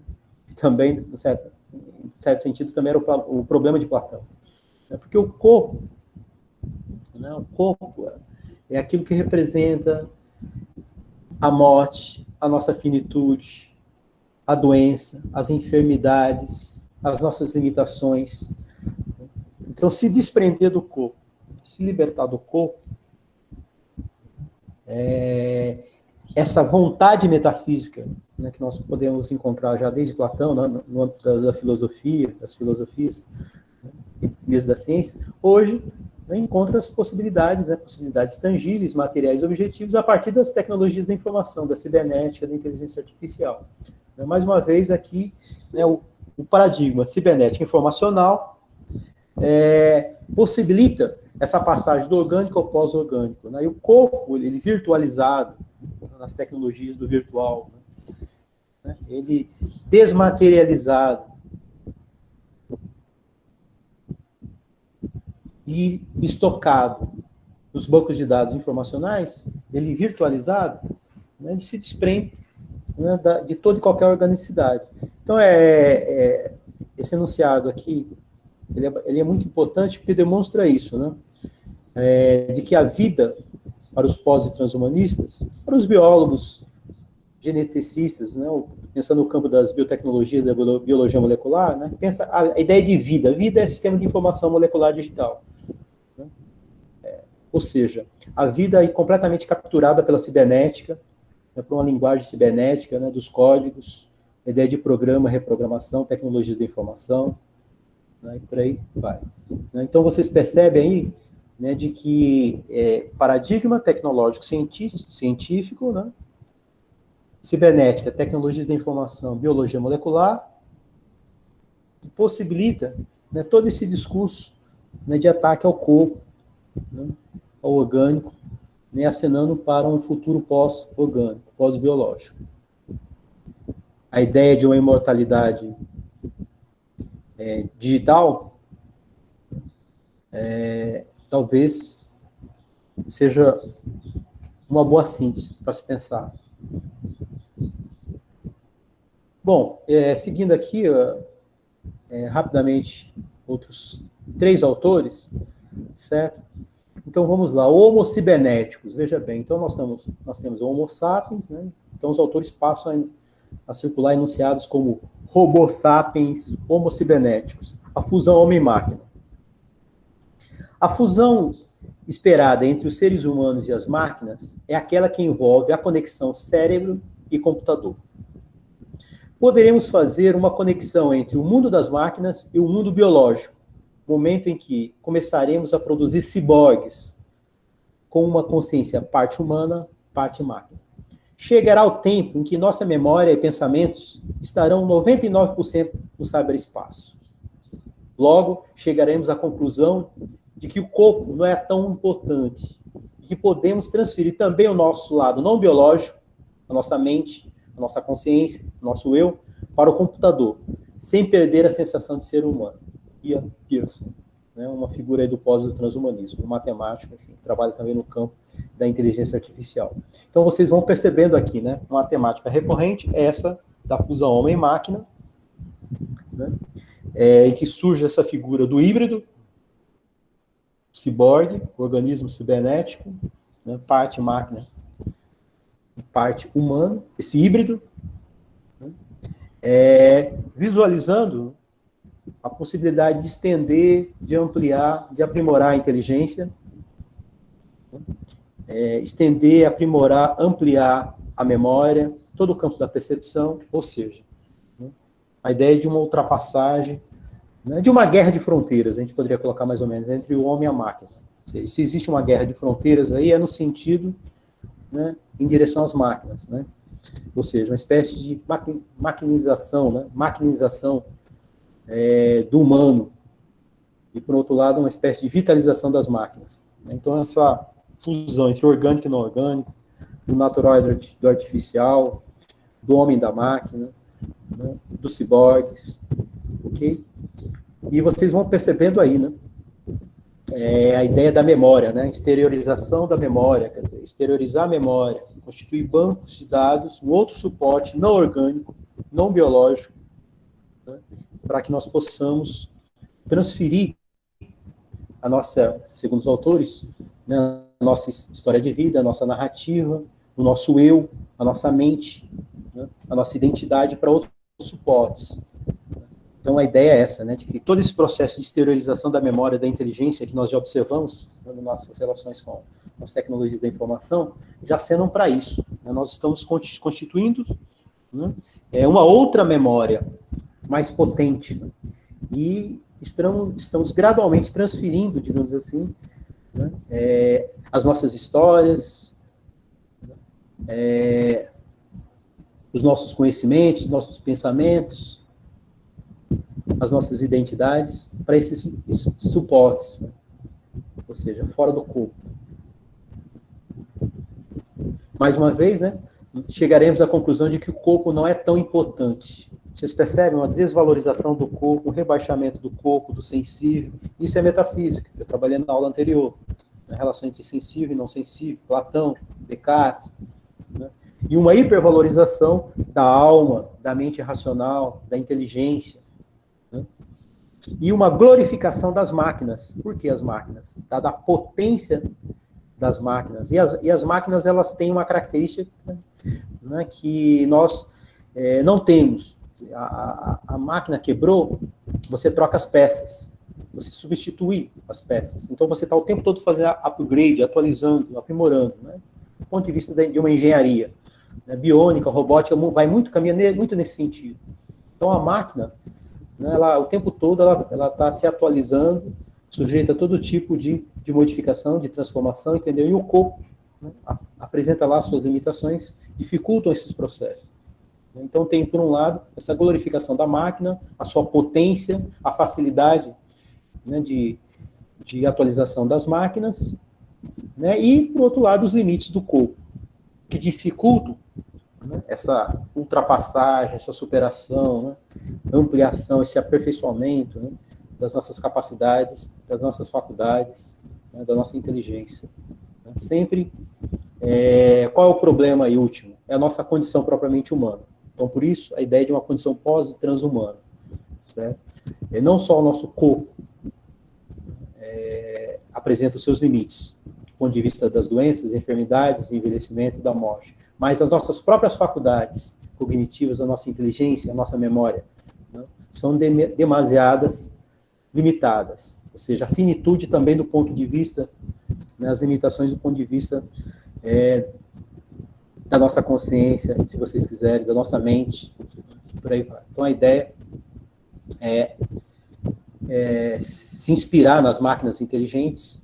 Também, em certo sentido, também era o problema de Platão. Porque o corpo, né, o corpo é aquilo que representa a morte, a nossa finitude, a doença, as enfermidades, as nossas limitações. Então, se desprender do corpo, se libertar do corpo, essa vontade metafísica, né, que nós podemos encontrar já desde Platão, né, no âmbito da filosofia, das filosofias, né, e mesmo da ciência, hoje, né, encontra as possibilidades, né, possibilidades tangíveis, materiais, objetivos, a partir das tecnologias da informação, da cibernética, da inteligência artificial. Né, mais uma vez aqui, né, o paradigma cibernético informacional possibilita essa passagem do orgânico ao pós-orgânico, né, e o corpo, ele virtualizado, nas tecnologias do virtual, né, ele desmaterializado e estocado nos bancos de dados informacionais, ele virtualizado, né, ele se desprende, né, de toda e qualquer organicidade. Então, esse enunciado aqui, ele é muito importante porque demonstra isso, né, de que a vida, para os pós- e transhumanistas, para os biólogos geneticistas, né, pensando no campo das biotecnologias, da biologia molecular, né, pensa a ideia de vida. Vida é sistema de informação molecular digital. Né? Ou seja, a vida é completamente capturada pela cibernética, né, por uma linguagem cibernética, né, dos códigos, a ideia de programa, reprogramação, tecnologias da informação, né, e por aí vai. Então, vocês percebem aí, né, de que paradigma tecnológico científico, né, cibernética, tecnologias da informação, biologia molecular, que possibilita, né, todo esse discurso, né, de ataque ao corpo, né, ao orgânico, né, acenando para um futuro pós-orgânico, pós-biológico. A ideia de uma imortalidade digital talvez seja uma boa síntese para se pensar. Bom, seguindo aqui, rapidamente, outros 3 autores, certo? Então, vamos lá. Homo cibernéticos, veja bem. Então, nós temos o Homo sapiens, né? Então, os autores passam a circular enunciados como Homo sapiens, Homo cibernéticos. A fusão homem-máquina. A fusão esperada entre os seres humanos e as máquinas é aquela que envolve a conexão cérebro e computador. Poderemos fazer uma conexão entre o mundo das máquinas e o mundo biológico, momento em que começaremos a produzir ciborgues, com uma consciência parte humana, parte máquina. Chegará o tempo em que nossa memória e pensamentos estarão 99% no cyberespaço. Logo, chegaremos à conclusão de que o corpo não é tão importante e que podemos transferir também o nosso lado não biológico, a nossa mente, a nossa consciência, o nosso eu, para o computador, sem perder a sensação de ser humano. Ian Pearson, né, uma figura aí do pós-transhumanismo, um matemático, enfim, trabalha também no campo da inteligência artificial. Então, vocês vão percebendo aqui, né, uma temática recorrente, essa da fusão homem-máquina, né, em que surge essa figura do híbrido, ciborgue, organismo cibernético, né, parte máquina e parte humano, esse híbrido, né, visualizando a possibilidade de estender, de ampliar, de aprimorar a inteligência, estender, aprimorar, ampliar a memória, todo o campo da percepção, ou seja, né, a ideia de uma ultrapassagem, né, de uma guerra de fronteiras, a gente poderia colocar mais ou menos, entre o homem e a máquina. Se existe uma guerra de fronteiras aí, é no sentido, né, em direção às máquinas, né? Ou seja, uma espécie de maquinização, né, do humano, e, por outro lado, uma espécie de vitalização das máquinas. Então, essa fusão entre orgânico e não orgânico, do natural e do artificial, do homem e da máquina, né, dos ciborgues, ok? E vocês vão percebendo aí, né, a ideia da memória, né, exteriorização da memória, quer dizer, exteriorizar a memória, constituir bancos de dados, um outro suporte não orgânico, não biológico, né, para que nós possamos transferir a nossa, segundo os autores, né, a nossa história de vida, a nossa narrativa, o nosso eu, a nossa mente, né, a nossa identidade para outros suportes. Então, a ideia é essa, né, de que todo esse processo de exteriorização da memória, da inteligência, que nós já observamos nas nossas relações com as tecnologias da informação, já acenam para isso, né? Nós estamos constituindo, né, uma outra memória mais potente, né? E estamos gradualmente transferindo, digamos assim, né, as nossas histórias, os nossos conhecimentos, os nossos pensamentos, as nossas identidades para esses suportes, né? Ou seja, fora do corpo. Mais uma vez, né, chegaremos à conclusão de que o corpo não é tão importante. Vocês percebem uma desvalorização do corpo, um rebaixamento do corpo, do sensível. Isso é metafísica. Eu trabalhei na aula anterior, na relação entre sensível e não sensível, Platão, Descartes, né? E uma hipervalorização da alma, da mente racional, da inteligência, né? E uma glorificação das máquinas. Por que as máquinas? Da potência das máquinas. E as máquinas, elas têm uma característica, né, que nós não temos. A máquina quebrou, você troca as peças, você substitui as peças. Então, você está o tempo todo fazendo upgrade, atualizando, aprimorando, né? Do ponto de vista de uma engenharia, né? Biônica, robótica, caminha muito nesse sentido. Então, a máquina, né, o tempo todo, ela está se atualizando, sujeita a todo tipo de modificação, de transformação, entendeu? E o corpo, né, apresenta lá suas limitações, dificultam esses processos. Então, tem, por um lado, essa glorificação da máquina, a sua potência, a facilidade, né, de atualização das máquinas, né, e, por outro lado, os limites do corpo, que dificultam, né, essa ultrapassagem, essa superação, né, ampliação, esse aperfeiçoamento, né, das nossas capacidades, das nossas faculdades, né, da nossa inteligência. Sempre, qual é o problema aí último? É a nossa condição propriamente humana. Então, por isso, a ideia de uma condição pós- e transhumana. Certo? E não só o nosso corpo apresenta os seus limites, do ponto de vista das doenças, enfermidades, envelhecimento e da morte, mas as nossas próprias faculdades cognitivas, a nossa inteligência, a nossa memória, né, são demasiadas limitadas. Ou seja, a finitude também do ponto de vista, né, as limitações do ponto de vista da nossa consciência, se vocês quiserem, da nossa mente, por aí vai. Então, a ideia é se inspirar nas máquinas inteligentes,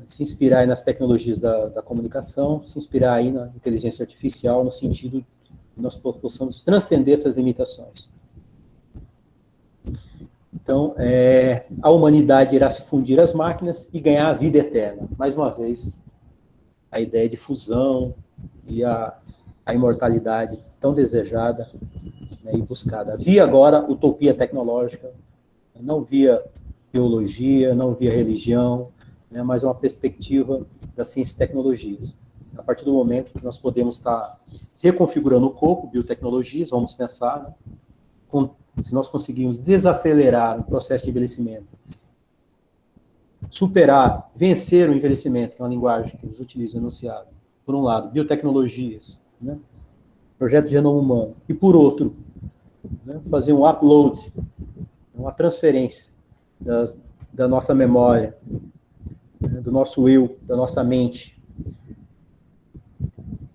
se inspirar aí nas tecnologias da comunicação, se inspirar aí na inteligência artificial, no sentido de nós possamos transcender essas limitações. Então, a humanidade irá se fundir às máquinas e ganhar a vida eterna. Mais uma vez, a ideia de fusão e a imortalidade tão desejada, né, e buscada. Via agora utopia tecnológica, não via teologia, não via religião, né, mas uma perspectiva das ciências e tecnologias. A partir do momento que nós podemos estar reconfigurando o corpo, biotecnologias, vamos pensar, né, se nós conseguirmos desacelerar o processo de envelhecimento, superar, vencer o envelhecimento, que é uma linguagem que eles utilizam enunciado, por um lado, biotecnologias, né, projeto de genoma humano, e por outro, né, fazer um upload, uma transferência da nossa memória, né, do nosso eu, da nossa mente,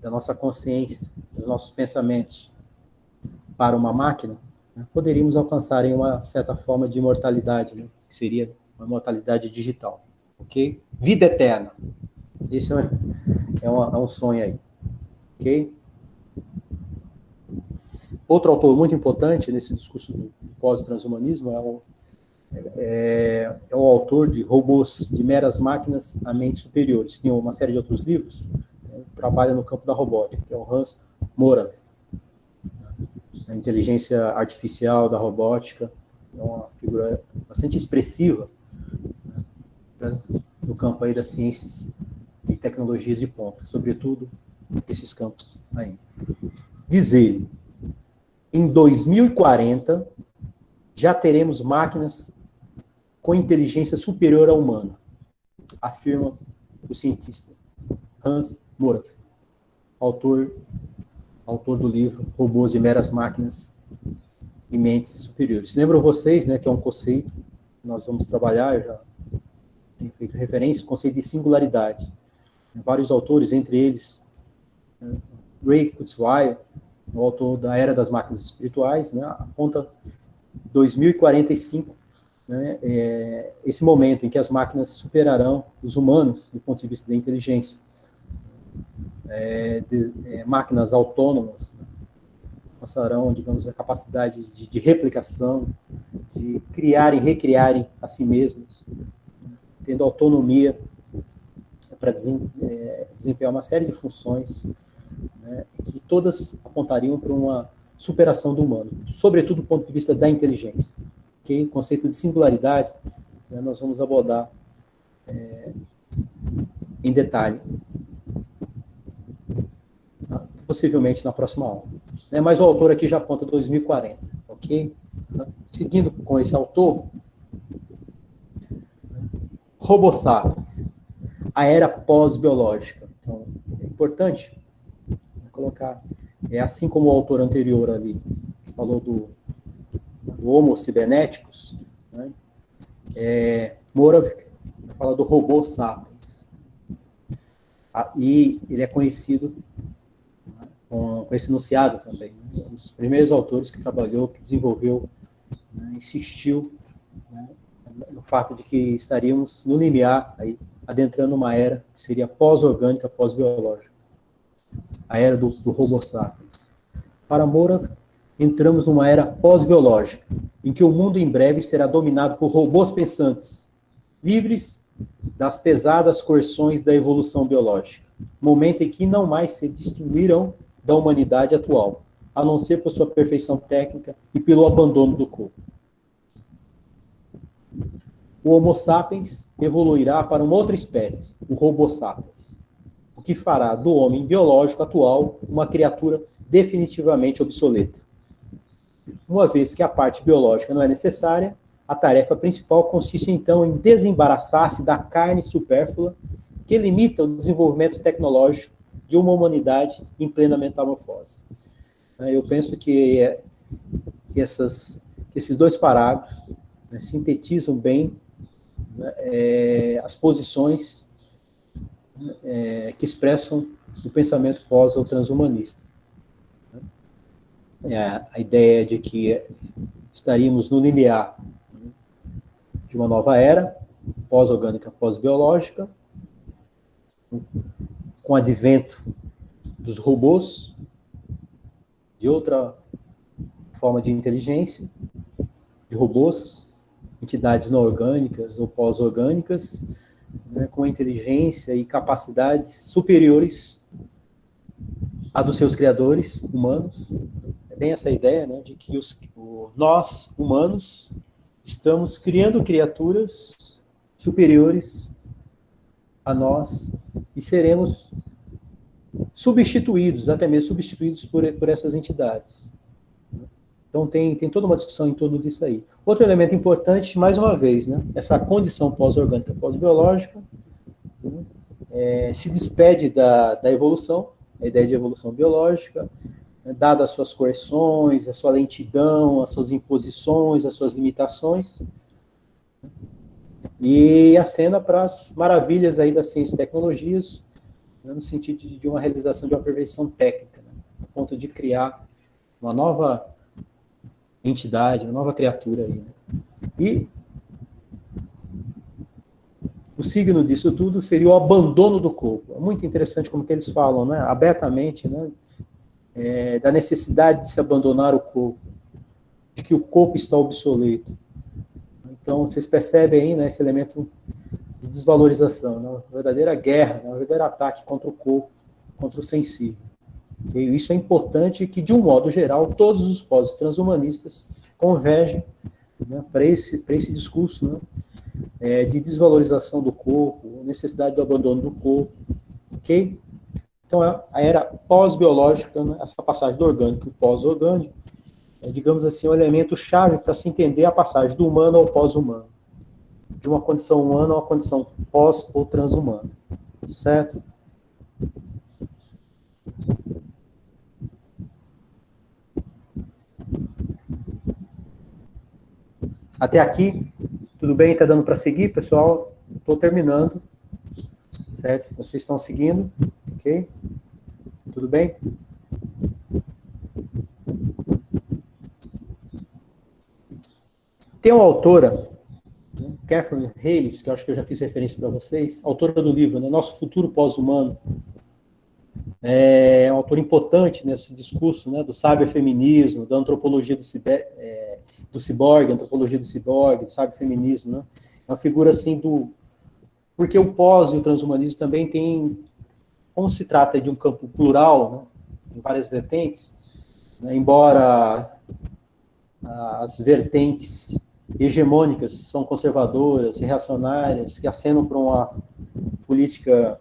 da nossa consciência, dos nossos pensamentos para uma máquina, né, poderíamos alcançar em uma certa forma de imortalidade, né, que seria uma imortalidade digital, ok? Vida eterna. Esse é um sonho aí, ok? Outro autor muito importante nesse discurso do pós-transhumanismo é o autor de Robôs, de Meras Máquinas a Mentes Superiores. Tem uma série de outros livros, né, trabalha no campo da robótica, que é o Hans Moravec. A inteligência artificial da robótica é uma figura bastante expressiva, né, no campo aí das ciências e tecnologias de ponta, sobretudo esses campos aí. Diz ele, em 2040, já teremos máquinas com inteligência superior à humana, afirma o cientista Hans Moravec, autor do livro Robôs e Meras Máquinas e Mentes Superiores. Lembram vocês, né, que é um conceito que nós vamos trabalhar, eu já tenho feito referência, o conceito de singularidade. Vários autores, entre eles, né, Ray Kurzweil, o autor da Era das Máquinas Espirituais, né, aponta 2045, né, esse momento em que as máquinas superarão os humanos do ponto de vista da inteligência. Máquinas autônomas, né, alcançarão, digamos, a capacidade de replicação, de criarem, recriarem a si mesmos, tendo autonomia para desempenhar uma série de funções, né, que todas apontariam para uma superação do humano, sobretudo do ponto de vista da inteligência. Okay? O conceito de singularidade, né, nós vamos abordar em detalhe, possivelmente na próxima aula. Mas o autor aqui já aponta 2040, ok? Seguindo com esse autor, Homo sapiens, a era pós-biológica. Então, é importante colocar, assim como o autor anterior ali falou do Homo cibernéticos, né? Moravec fala do Homo sapiens. E ele é conhecido com esse enunciado também, né? Um dos primeiros autores que trabalhou, que desenvolveu, né, insistiu, né, no fato de que estaríamos no limiar, aí, adentrando uma era que seria pós-orgânica, pós-biológica, a era do Homo sapiens. Para Moravec, entramos numa era pós-biológica, em que o mundo em breve será dominado por robôs pensantes, livres das pesadas coerções da evolução biológica, momento em que não mais se distinguirão da humanidade atual, a não ser por sua perfeição técnica e pelo abandono do corpo. O Homo sapiens evoluirá para uma outra espécie, o Homo sapiens, o que fará do homem biológico atual uma criatura definitivamente obsoleta. Uma vez que a parte biológica não é necessária, a tarefa principal consiste então em desembaraçar-se da carne supérflua que limita o desenvolvimento tecnológico de uma humanidade em plena metamorfose. Eu penso que esses dois parágrafos, né, sintetizam bem, né, as posições que expressam o pensamento pós ou transhumanista. A ideia de que estaríamos no limiar de uma nova era, pós-orgânica, pós-biológica, com o advento dos robôs, de outra forma de inteligência, de robôs, entidades não orgânicas ou pós-orgânicas, né, com inteligência e capacidades superiores à dos seus criadores humanos. É bem essa ideia, né, de que nós, humanos, estamos criando criaturas superiores a nós e seremos substituídos, até mesmo substituídos por essas entidades. Então tem toda uma discussão em torno disso aí. Outro elemento importante, mais uma vez, né, essa condição pós-orgânica, pós-biológica, né, se despede da evolução, a ideia de evolução biológica, né, dada as suas coerções, a sua lentidão, as suas imposições, as suas limitações, e acena para as maravilhas aí das ciências e tecnologias, né, no sentido de uma realização de uma perfeição técnica, né, a ponto de criar uma nova entidade, uma nova criatura aí, né? E o signo disso tudo seria o abandono do corpo. É muito interessante como que eles falam, né, abertamente, né, da necessidade de se abandonar o corpo, de que o corpo está obsoleto. Então, vocês percebem aí, né, esse elemento de desvalorização, né, uma verdadeira guerra, um verdadeiro ataque contra o corpo, contra o sensível. E isso é importante que, de um modo geral, todos os pós-transhumanistas convergem, né, para esse discurso, né, de desvalorização do corpo, necessidade do abandono do corpo, ok? Então, a era pós-biológica, né, essa passagem do orgânico e pós-orgânico, digamos assim, um elemento chave para se entender a passagem do humano ao pós-humano, de uma condição humana a uma condição pós- ou transhumana, certo? Até aqui, tudo bem? Está dando para seguir, pessoal? Estou terminando, certo? Vocês estão seguindo, ok? Tudo bem? Tem uma autora, Catherine Hayles, que eu acho que eu já fiz referência para vocês, autora do livro, né, Nosso Futuro Pós-Humano. É um autor importante nesse discurso, né, do cyberfeminismo, da antropologia do ciborgue, antropologia do ciborgue, do cyberfeminismo, né? É uma figura assim do... Porque o pós e o transhumanismo também tem... Como se trata de um campo plural, né, em várias vertentes, né, embora as vertentes hegemônicas são conservadoras, reacionárias, que acenam para uma política,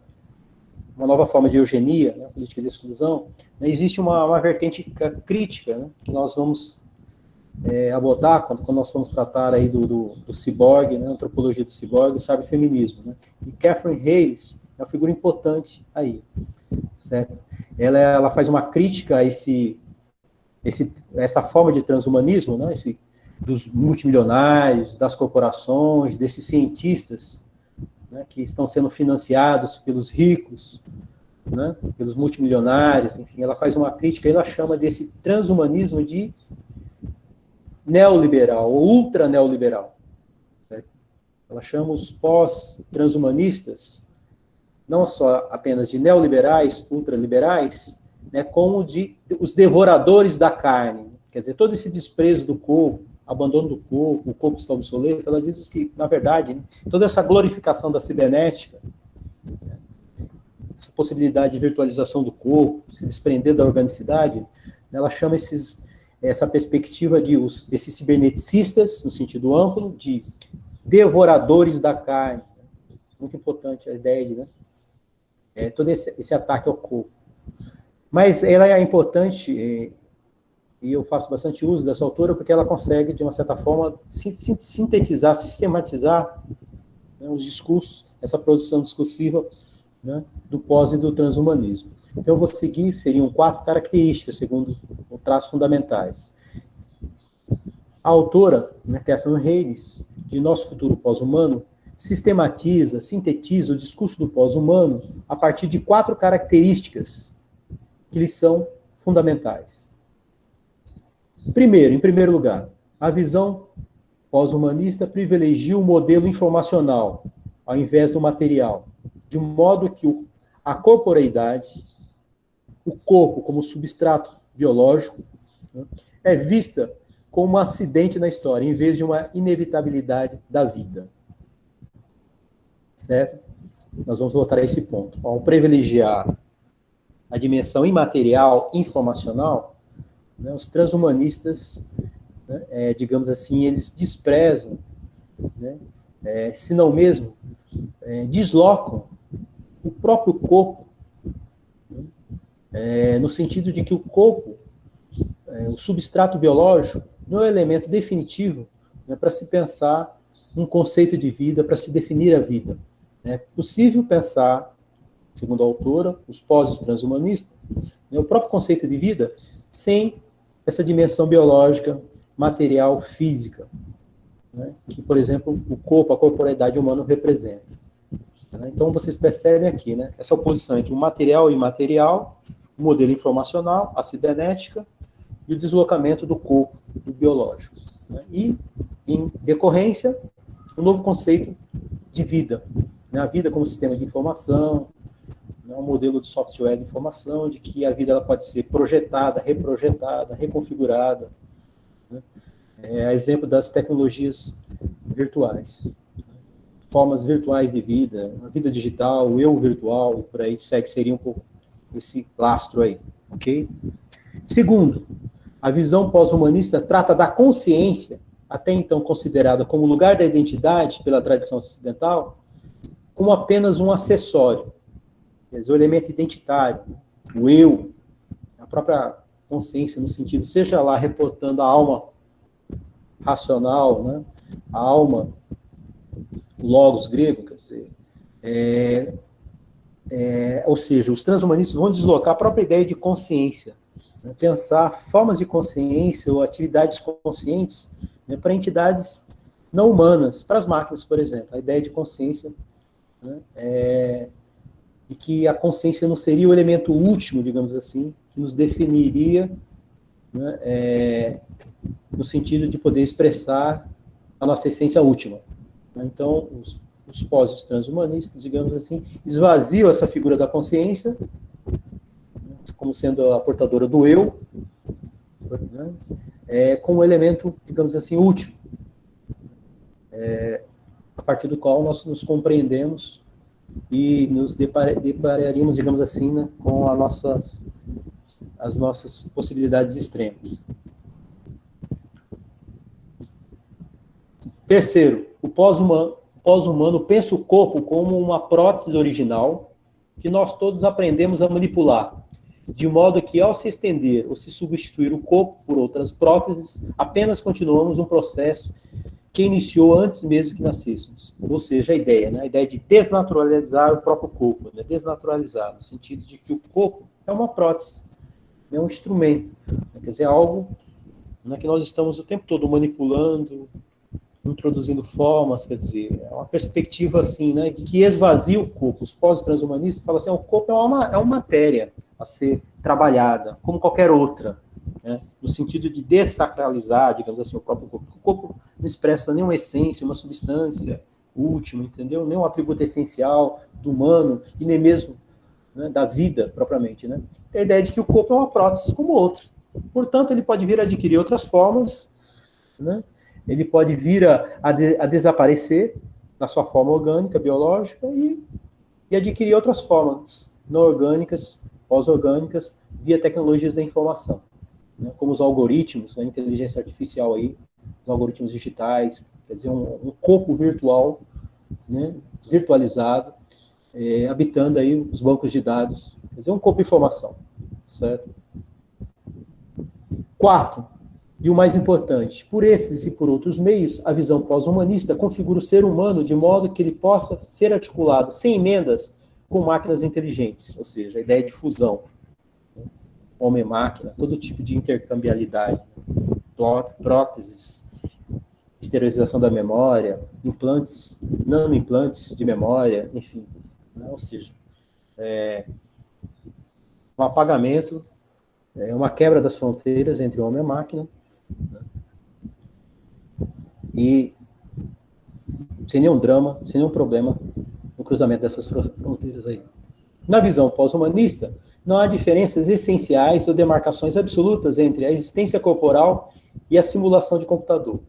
uma nova forma de eugenia, né, política de exclusão, né, existe uma vertente crítica, né, que nós vamos abordar quando nós vamos tratar aí do ciborgue, né, antropologia do ciborgue, sabe, feminismo, né, e Catherine Hayles é uma figura importante aí, certo? Ela faz uma crítica a essa forma de transhumanismo, né, dos multimilionários, das corporações, desses cientistas, né, que estão sendo financiados pelos ricos, né, pelos multimilionários, enfim, ela faz uma crítica, ela chama desse transhumanismo de neoliberal, ou ultra-neoliberal. Certo? Ela chama os pós-transhumanistas, não só apenas de neoliberais, ultraliberais, né, como de os devoradores da carne. Quer dizer, todo esse desprezo do corpo, abandono do corpo, o corpo está obsoleto, ela diz que, na verdade, né, toda essa glorificação da cibernética, né, essa possibilidade de virtualização do corpo, se desprender da organicidade, né, ela chama essa perspectiva de esses ciberneticistas, no sentido amplo, de devoradores da carne. Muito importante a ideia de, né, todo esse ataque ao corpo. Mas ela é importante, e eu faço bastante uso dessa autora, porque ela consegue, de uma certa forma, sintetizar, sistematizar, né, os discursos, essa produção discursiva, né, do pós e do transhumanismo. Então, eu vou seguir, seriam 4 características, segundo os traços fundamentais. A autora, né, Catherine Hayles, de Nosso Futuro Pós-Humano, sistematiza, sintetiza o discurso do pós-humano a partir de 4 características que lhes são fundamentais. Primeiro, em primeiro lugar, a visão pós-humanista privilegia o modelo informacional ao invés do material, de modo que a corporeidade, o corpo como substrato biológico, né, é vista como um acidente na história, em vez de uma inevitabilidade da vida. Certo? Nós vamos voltar a esse ponto. Ao privilegiar a dimensão imaterial, informacional, né, os transhumanistas, né, digamos assim, eles desprezam, né, se não mesmo, deslocam o próprio corpo, né, no sentido de que o corpo, o substrato biológico, não é o elemento definitivo, né, para se pensar um conceito de vida, para se definir a vida. É possível pensar, segundo a autora, os pós-transhumanistas, né, o próprio conceito de vida sem essa dimensão biológica, material, física, né, que, por exemplo, o corpo, a corporeidade humana representa. Né? Então, vocês percebem aqui, né, essa oposição entre o material e o imaterial, o modelo informacional, a cibernética e o deslocamento do corpo, do biológico. Né? E, em decorrência, um novo conceito de vida, né? A vida como sistema de informação, né? Um modelo de software de informação, de que a vida ela pode ser projetada, reprojetada, reconfigurada, né? A exemplo das tecnologias virtuais, formas virtuais de vida, a vida digital, o eu virtual, e por aí seria um pouco esse lastro aí, ok? Segundo, a visão pós-humanista trata da consciência, até então considerada como lugar da identidade pela tradição ocidental, como apenas um acessório, quer dizer, o elemento identitário, o eu, a própria consciência no sentido, seja lá reportando a alma racional, né, a alma, o logos grego, quer dizer, ou seja, os transhumanistas vão deslocar a própria ideia de consciência, né, pensar formas de consciência ou atividades conscientes, né, para entidades não humanas, para as máquinas, por exemplo. A ideia de consciência, né, de que a consciência não seria o elemento último, digamos assim, que nos definiria, né, no sentido de poder expressar a nossa essência última. Então, os pós transhumanistas, digamos assim, esvaziam essa figura da consciência, como sendo a portadora do eu, né, com um elemento, digamos assim, último, a partir do qual nós nos compreendemos e nos depararíamos, digamos assim, né, com as nossas possibilidades extremas. Terceiro, o pós-humano pensa o corpo como uma prótese original que nós todos aprendemos a manipular, de modo que, ao se estender ou se substituir o corpo por outras próteses, apenas continuamos um processo que iniciou antes mesmo que nascêssemos. Ou seja, a ideia, né? A ideia de desnaturalizar o próprio corpo, né? Desnaturalizar, no sentido de que o corpo é uma prótese, é um instrumento, né? Quer dizer, algo, né, que nós estamos o tempo todo manipulando, introduzindo formas, quer dizer, é uma perspectiva assim, né, de que esvazia o corpo. Os pós-transhumanistas falam assim, o corpo é uma matéria a ser trabalhada, como qualquer outra, né, no sentido de dessacralizar, digamos assim, o próprio corpo. O corpo não expressa nenhuma essência, uma substância última, entendeu? Nenhum atributo essencial do humano, e nem mesmo, né, da vida, propriamente, né? Tem a ideia de que o corpo é uma prótese como outra. Portanto, ele pode vir a adquirir outras formas, né? Ele pode vir a desaparecer na sua forma orgânica, biológica, e adquirir outras formas não orgânicas, pós-orgânicas, via tecnologias da informação, né? Como os algoritmos, a inteligência artificial aí, os algoritmos digitais, quer dizer, um corpo virtual, né, virtualizado, habitando aí os bancos de dados, quer dizer, um corpo de informação, certo? Quarto, e o mais importante, por esses e por outros meios, a visão pós-humanista configura o ser humano de modo que ele possa ser articulado sem emendas com máquinas inteligentes, ou seja, a ideia de fusão, homem-máquina, todo tipo de intercambiabilidade, próteses, esterilização da memória, implantes, nanoimplantes de memória, enfim, né? Ou seja, um apagamento, uma quebra das fronteiras entre o homem e a máquina, né? E sem nenhum drama, sem nenhum problema no cruzamento dessas fronteiras aí. Na visão pós-humanista, não há diferenças essenciais ou demarcações absolutas entre a existência corporal e a simulação de computador,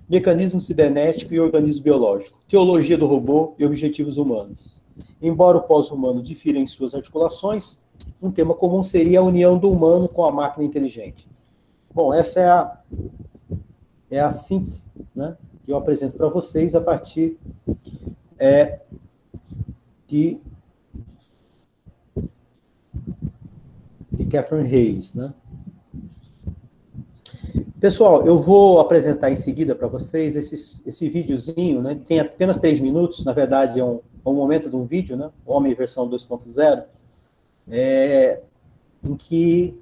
mecanismo cibernético e organismo biológico, teologia do robô e objetivos humanos. Embora o pós-humano difira em suas articulações, um tema comum seria a união do humano com a máquina inteligente. Bom, essa é a síntese, né, que eu apresento para vocês a partir de Catherine Hayes, né? Pessoal, eu vou apresentar em seguida para vocês esse videozinho, né? Tem apenas 3 minutos, na verdade é um momento de um vídeo, né? Homem versão 2.0, em que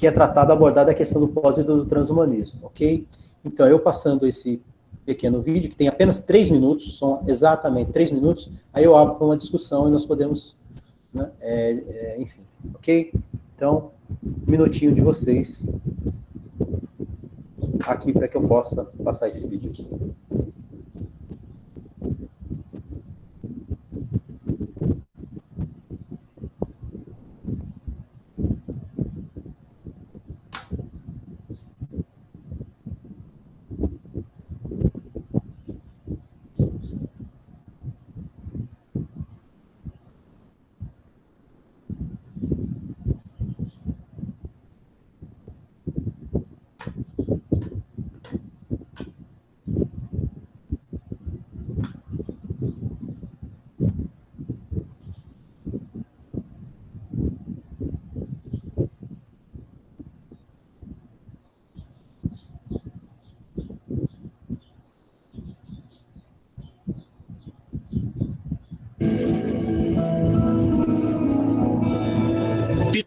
é tratada, abordada a questão do pós e do transhumanismo, ok? Então, eu passando esse pequeno vídeo, que tem apenas 3 minutos, são exatamente 3 minutos, aí eu abro para uma discussão e nós podemos, né, enfim, ok? Então, um minutinho de vocês aqui para que eu possa passar esse vídeo aqui.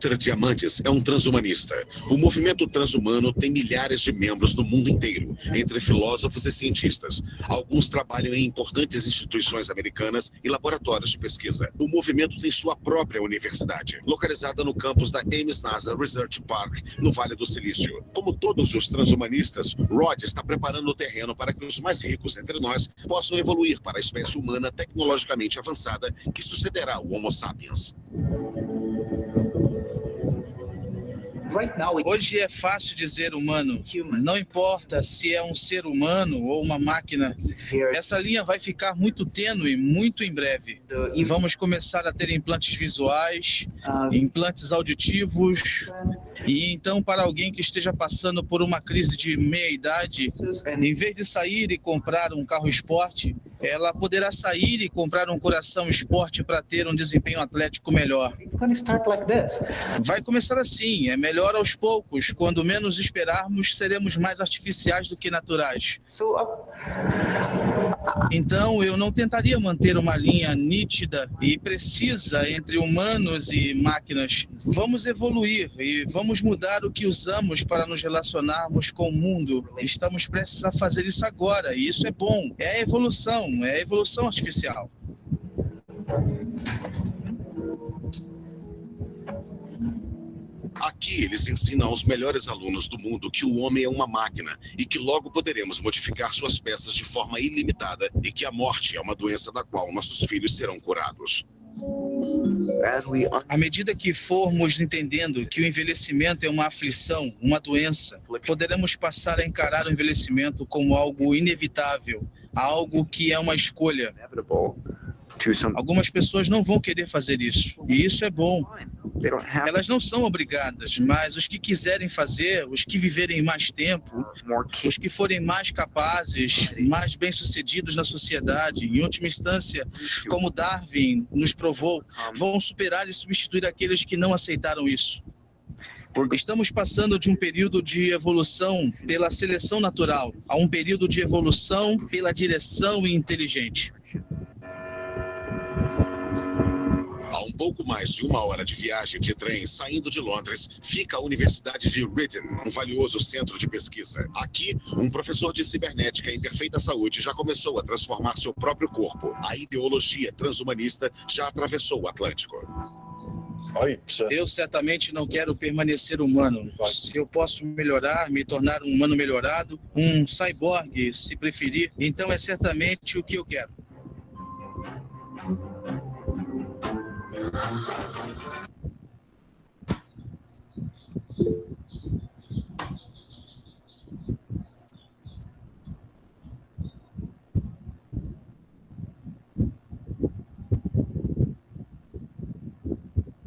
Walter Diamandis é um transhumanista. O movimento transhumano tem milhares de membros no mundo inteiro, entre filósofos e cientistas. Alguns trabalham em importantes instituições americanas e laboratórios de pesquisa. O movimento tem sua própria universidade, localizada no campus da Ames NASA Research Park, no Vale do Silício. Como todos os transhumanistas, Rod está preparando o terreno para que os mais ricos entre nós possam evoluir para a espécie humana tecnologicamente avançada que sucederá o Homo sapiens. Hoje é fácil dizer humano. Não importa se é um ser humano ou uma máquina. Essa linha vai ficar muito tênue muito em breve. Vamos começar a ter implantes visuais, implantes auditivos. E então, para alguém que esteja passando por uma crise de meia-idade, em vez de sair e comprar um carro esporte, ela poderá sair e comprar um coração esporte para ter um desempenho atlético melhor. Vai começar assim, é melhor aos poucos. Quando menos esperarmos, seremos mais artificiais do que naturais. Então, eu não tentaria manter uma linha nítida e precisa entre humanos e máquinas. Vamos evoluir e vamos mudar o que usamos para nos relacionarmos com o mundo. Estamos prestes a fazer isso agora, e isso é bom. É a evolução artificial. Aqui eles ensinam aos melhores alunos do mundo que o homem é uma máquina e que logo poderemos modificar suas peças de forma ilimitada e que a morte é uma doença da qual nossos filhos serão curados. À medida que formos entendendo que o envelhecimento é uma aflição, uma doença, poderemos passar a encarar o envelhecimento como algo inevitável, algo que é uma escolha. Algumas pessoas não vão querer fazer isso, e isso é bom. Elas não são obrigadas, mas os que quiserem fazer, os que viverem mais tempo, os que forem mais capazes, mais bem-sucedidos na sociedade, em última instância, como Darwin nos provou, vão superar e substituir aqueles que não aceitaram isso. Estamos passando de um período de evolução pela seleção natural a um período de evolução pela direção inteligente. A um pouco mais de 1 hora de viagem de trem saindo de Londres, fica a Universidade de Reading, um valioso centro de pesquisa. Aqui, um professor de cibernética em perfeita saúde já começou a transformar seu próprio corpo. A ideologia transhumanista já atravessou o Atlântico. Eu certamente não quero permanecer humano. Se eu posso melhorar, me tornar um humano melhorado, um cyborg, se preferir, então é certamente o que eu quero.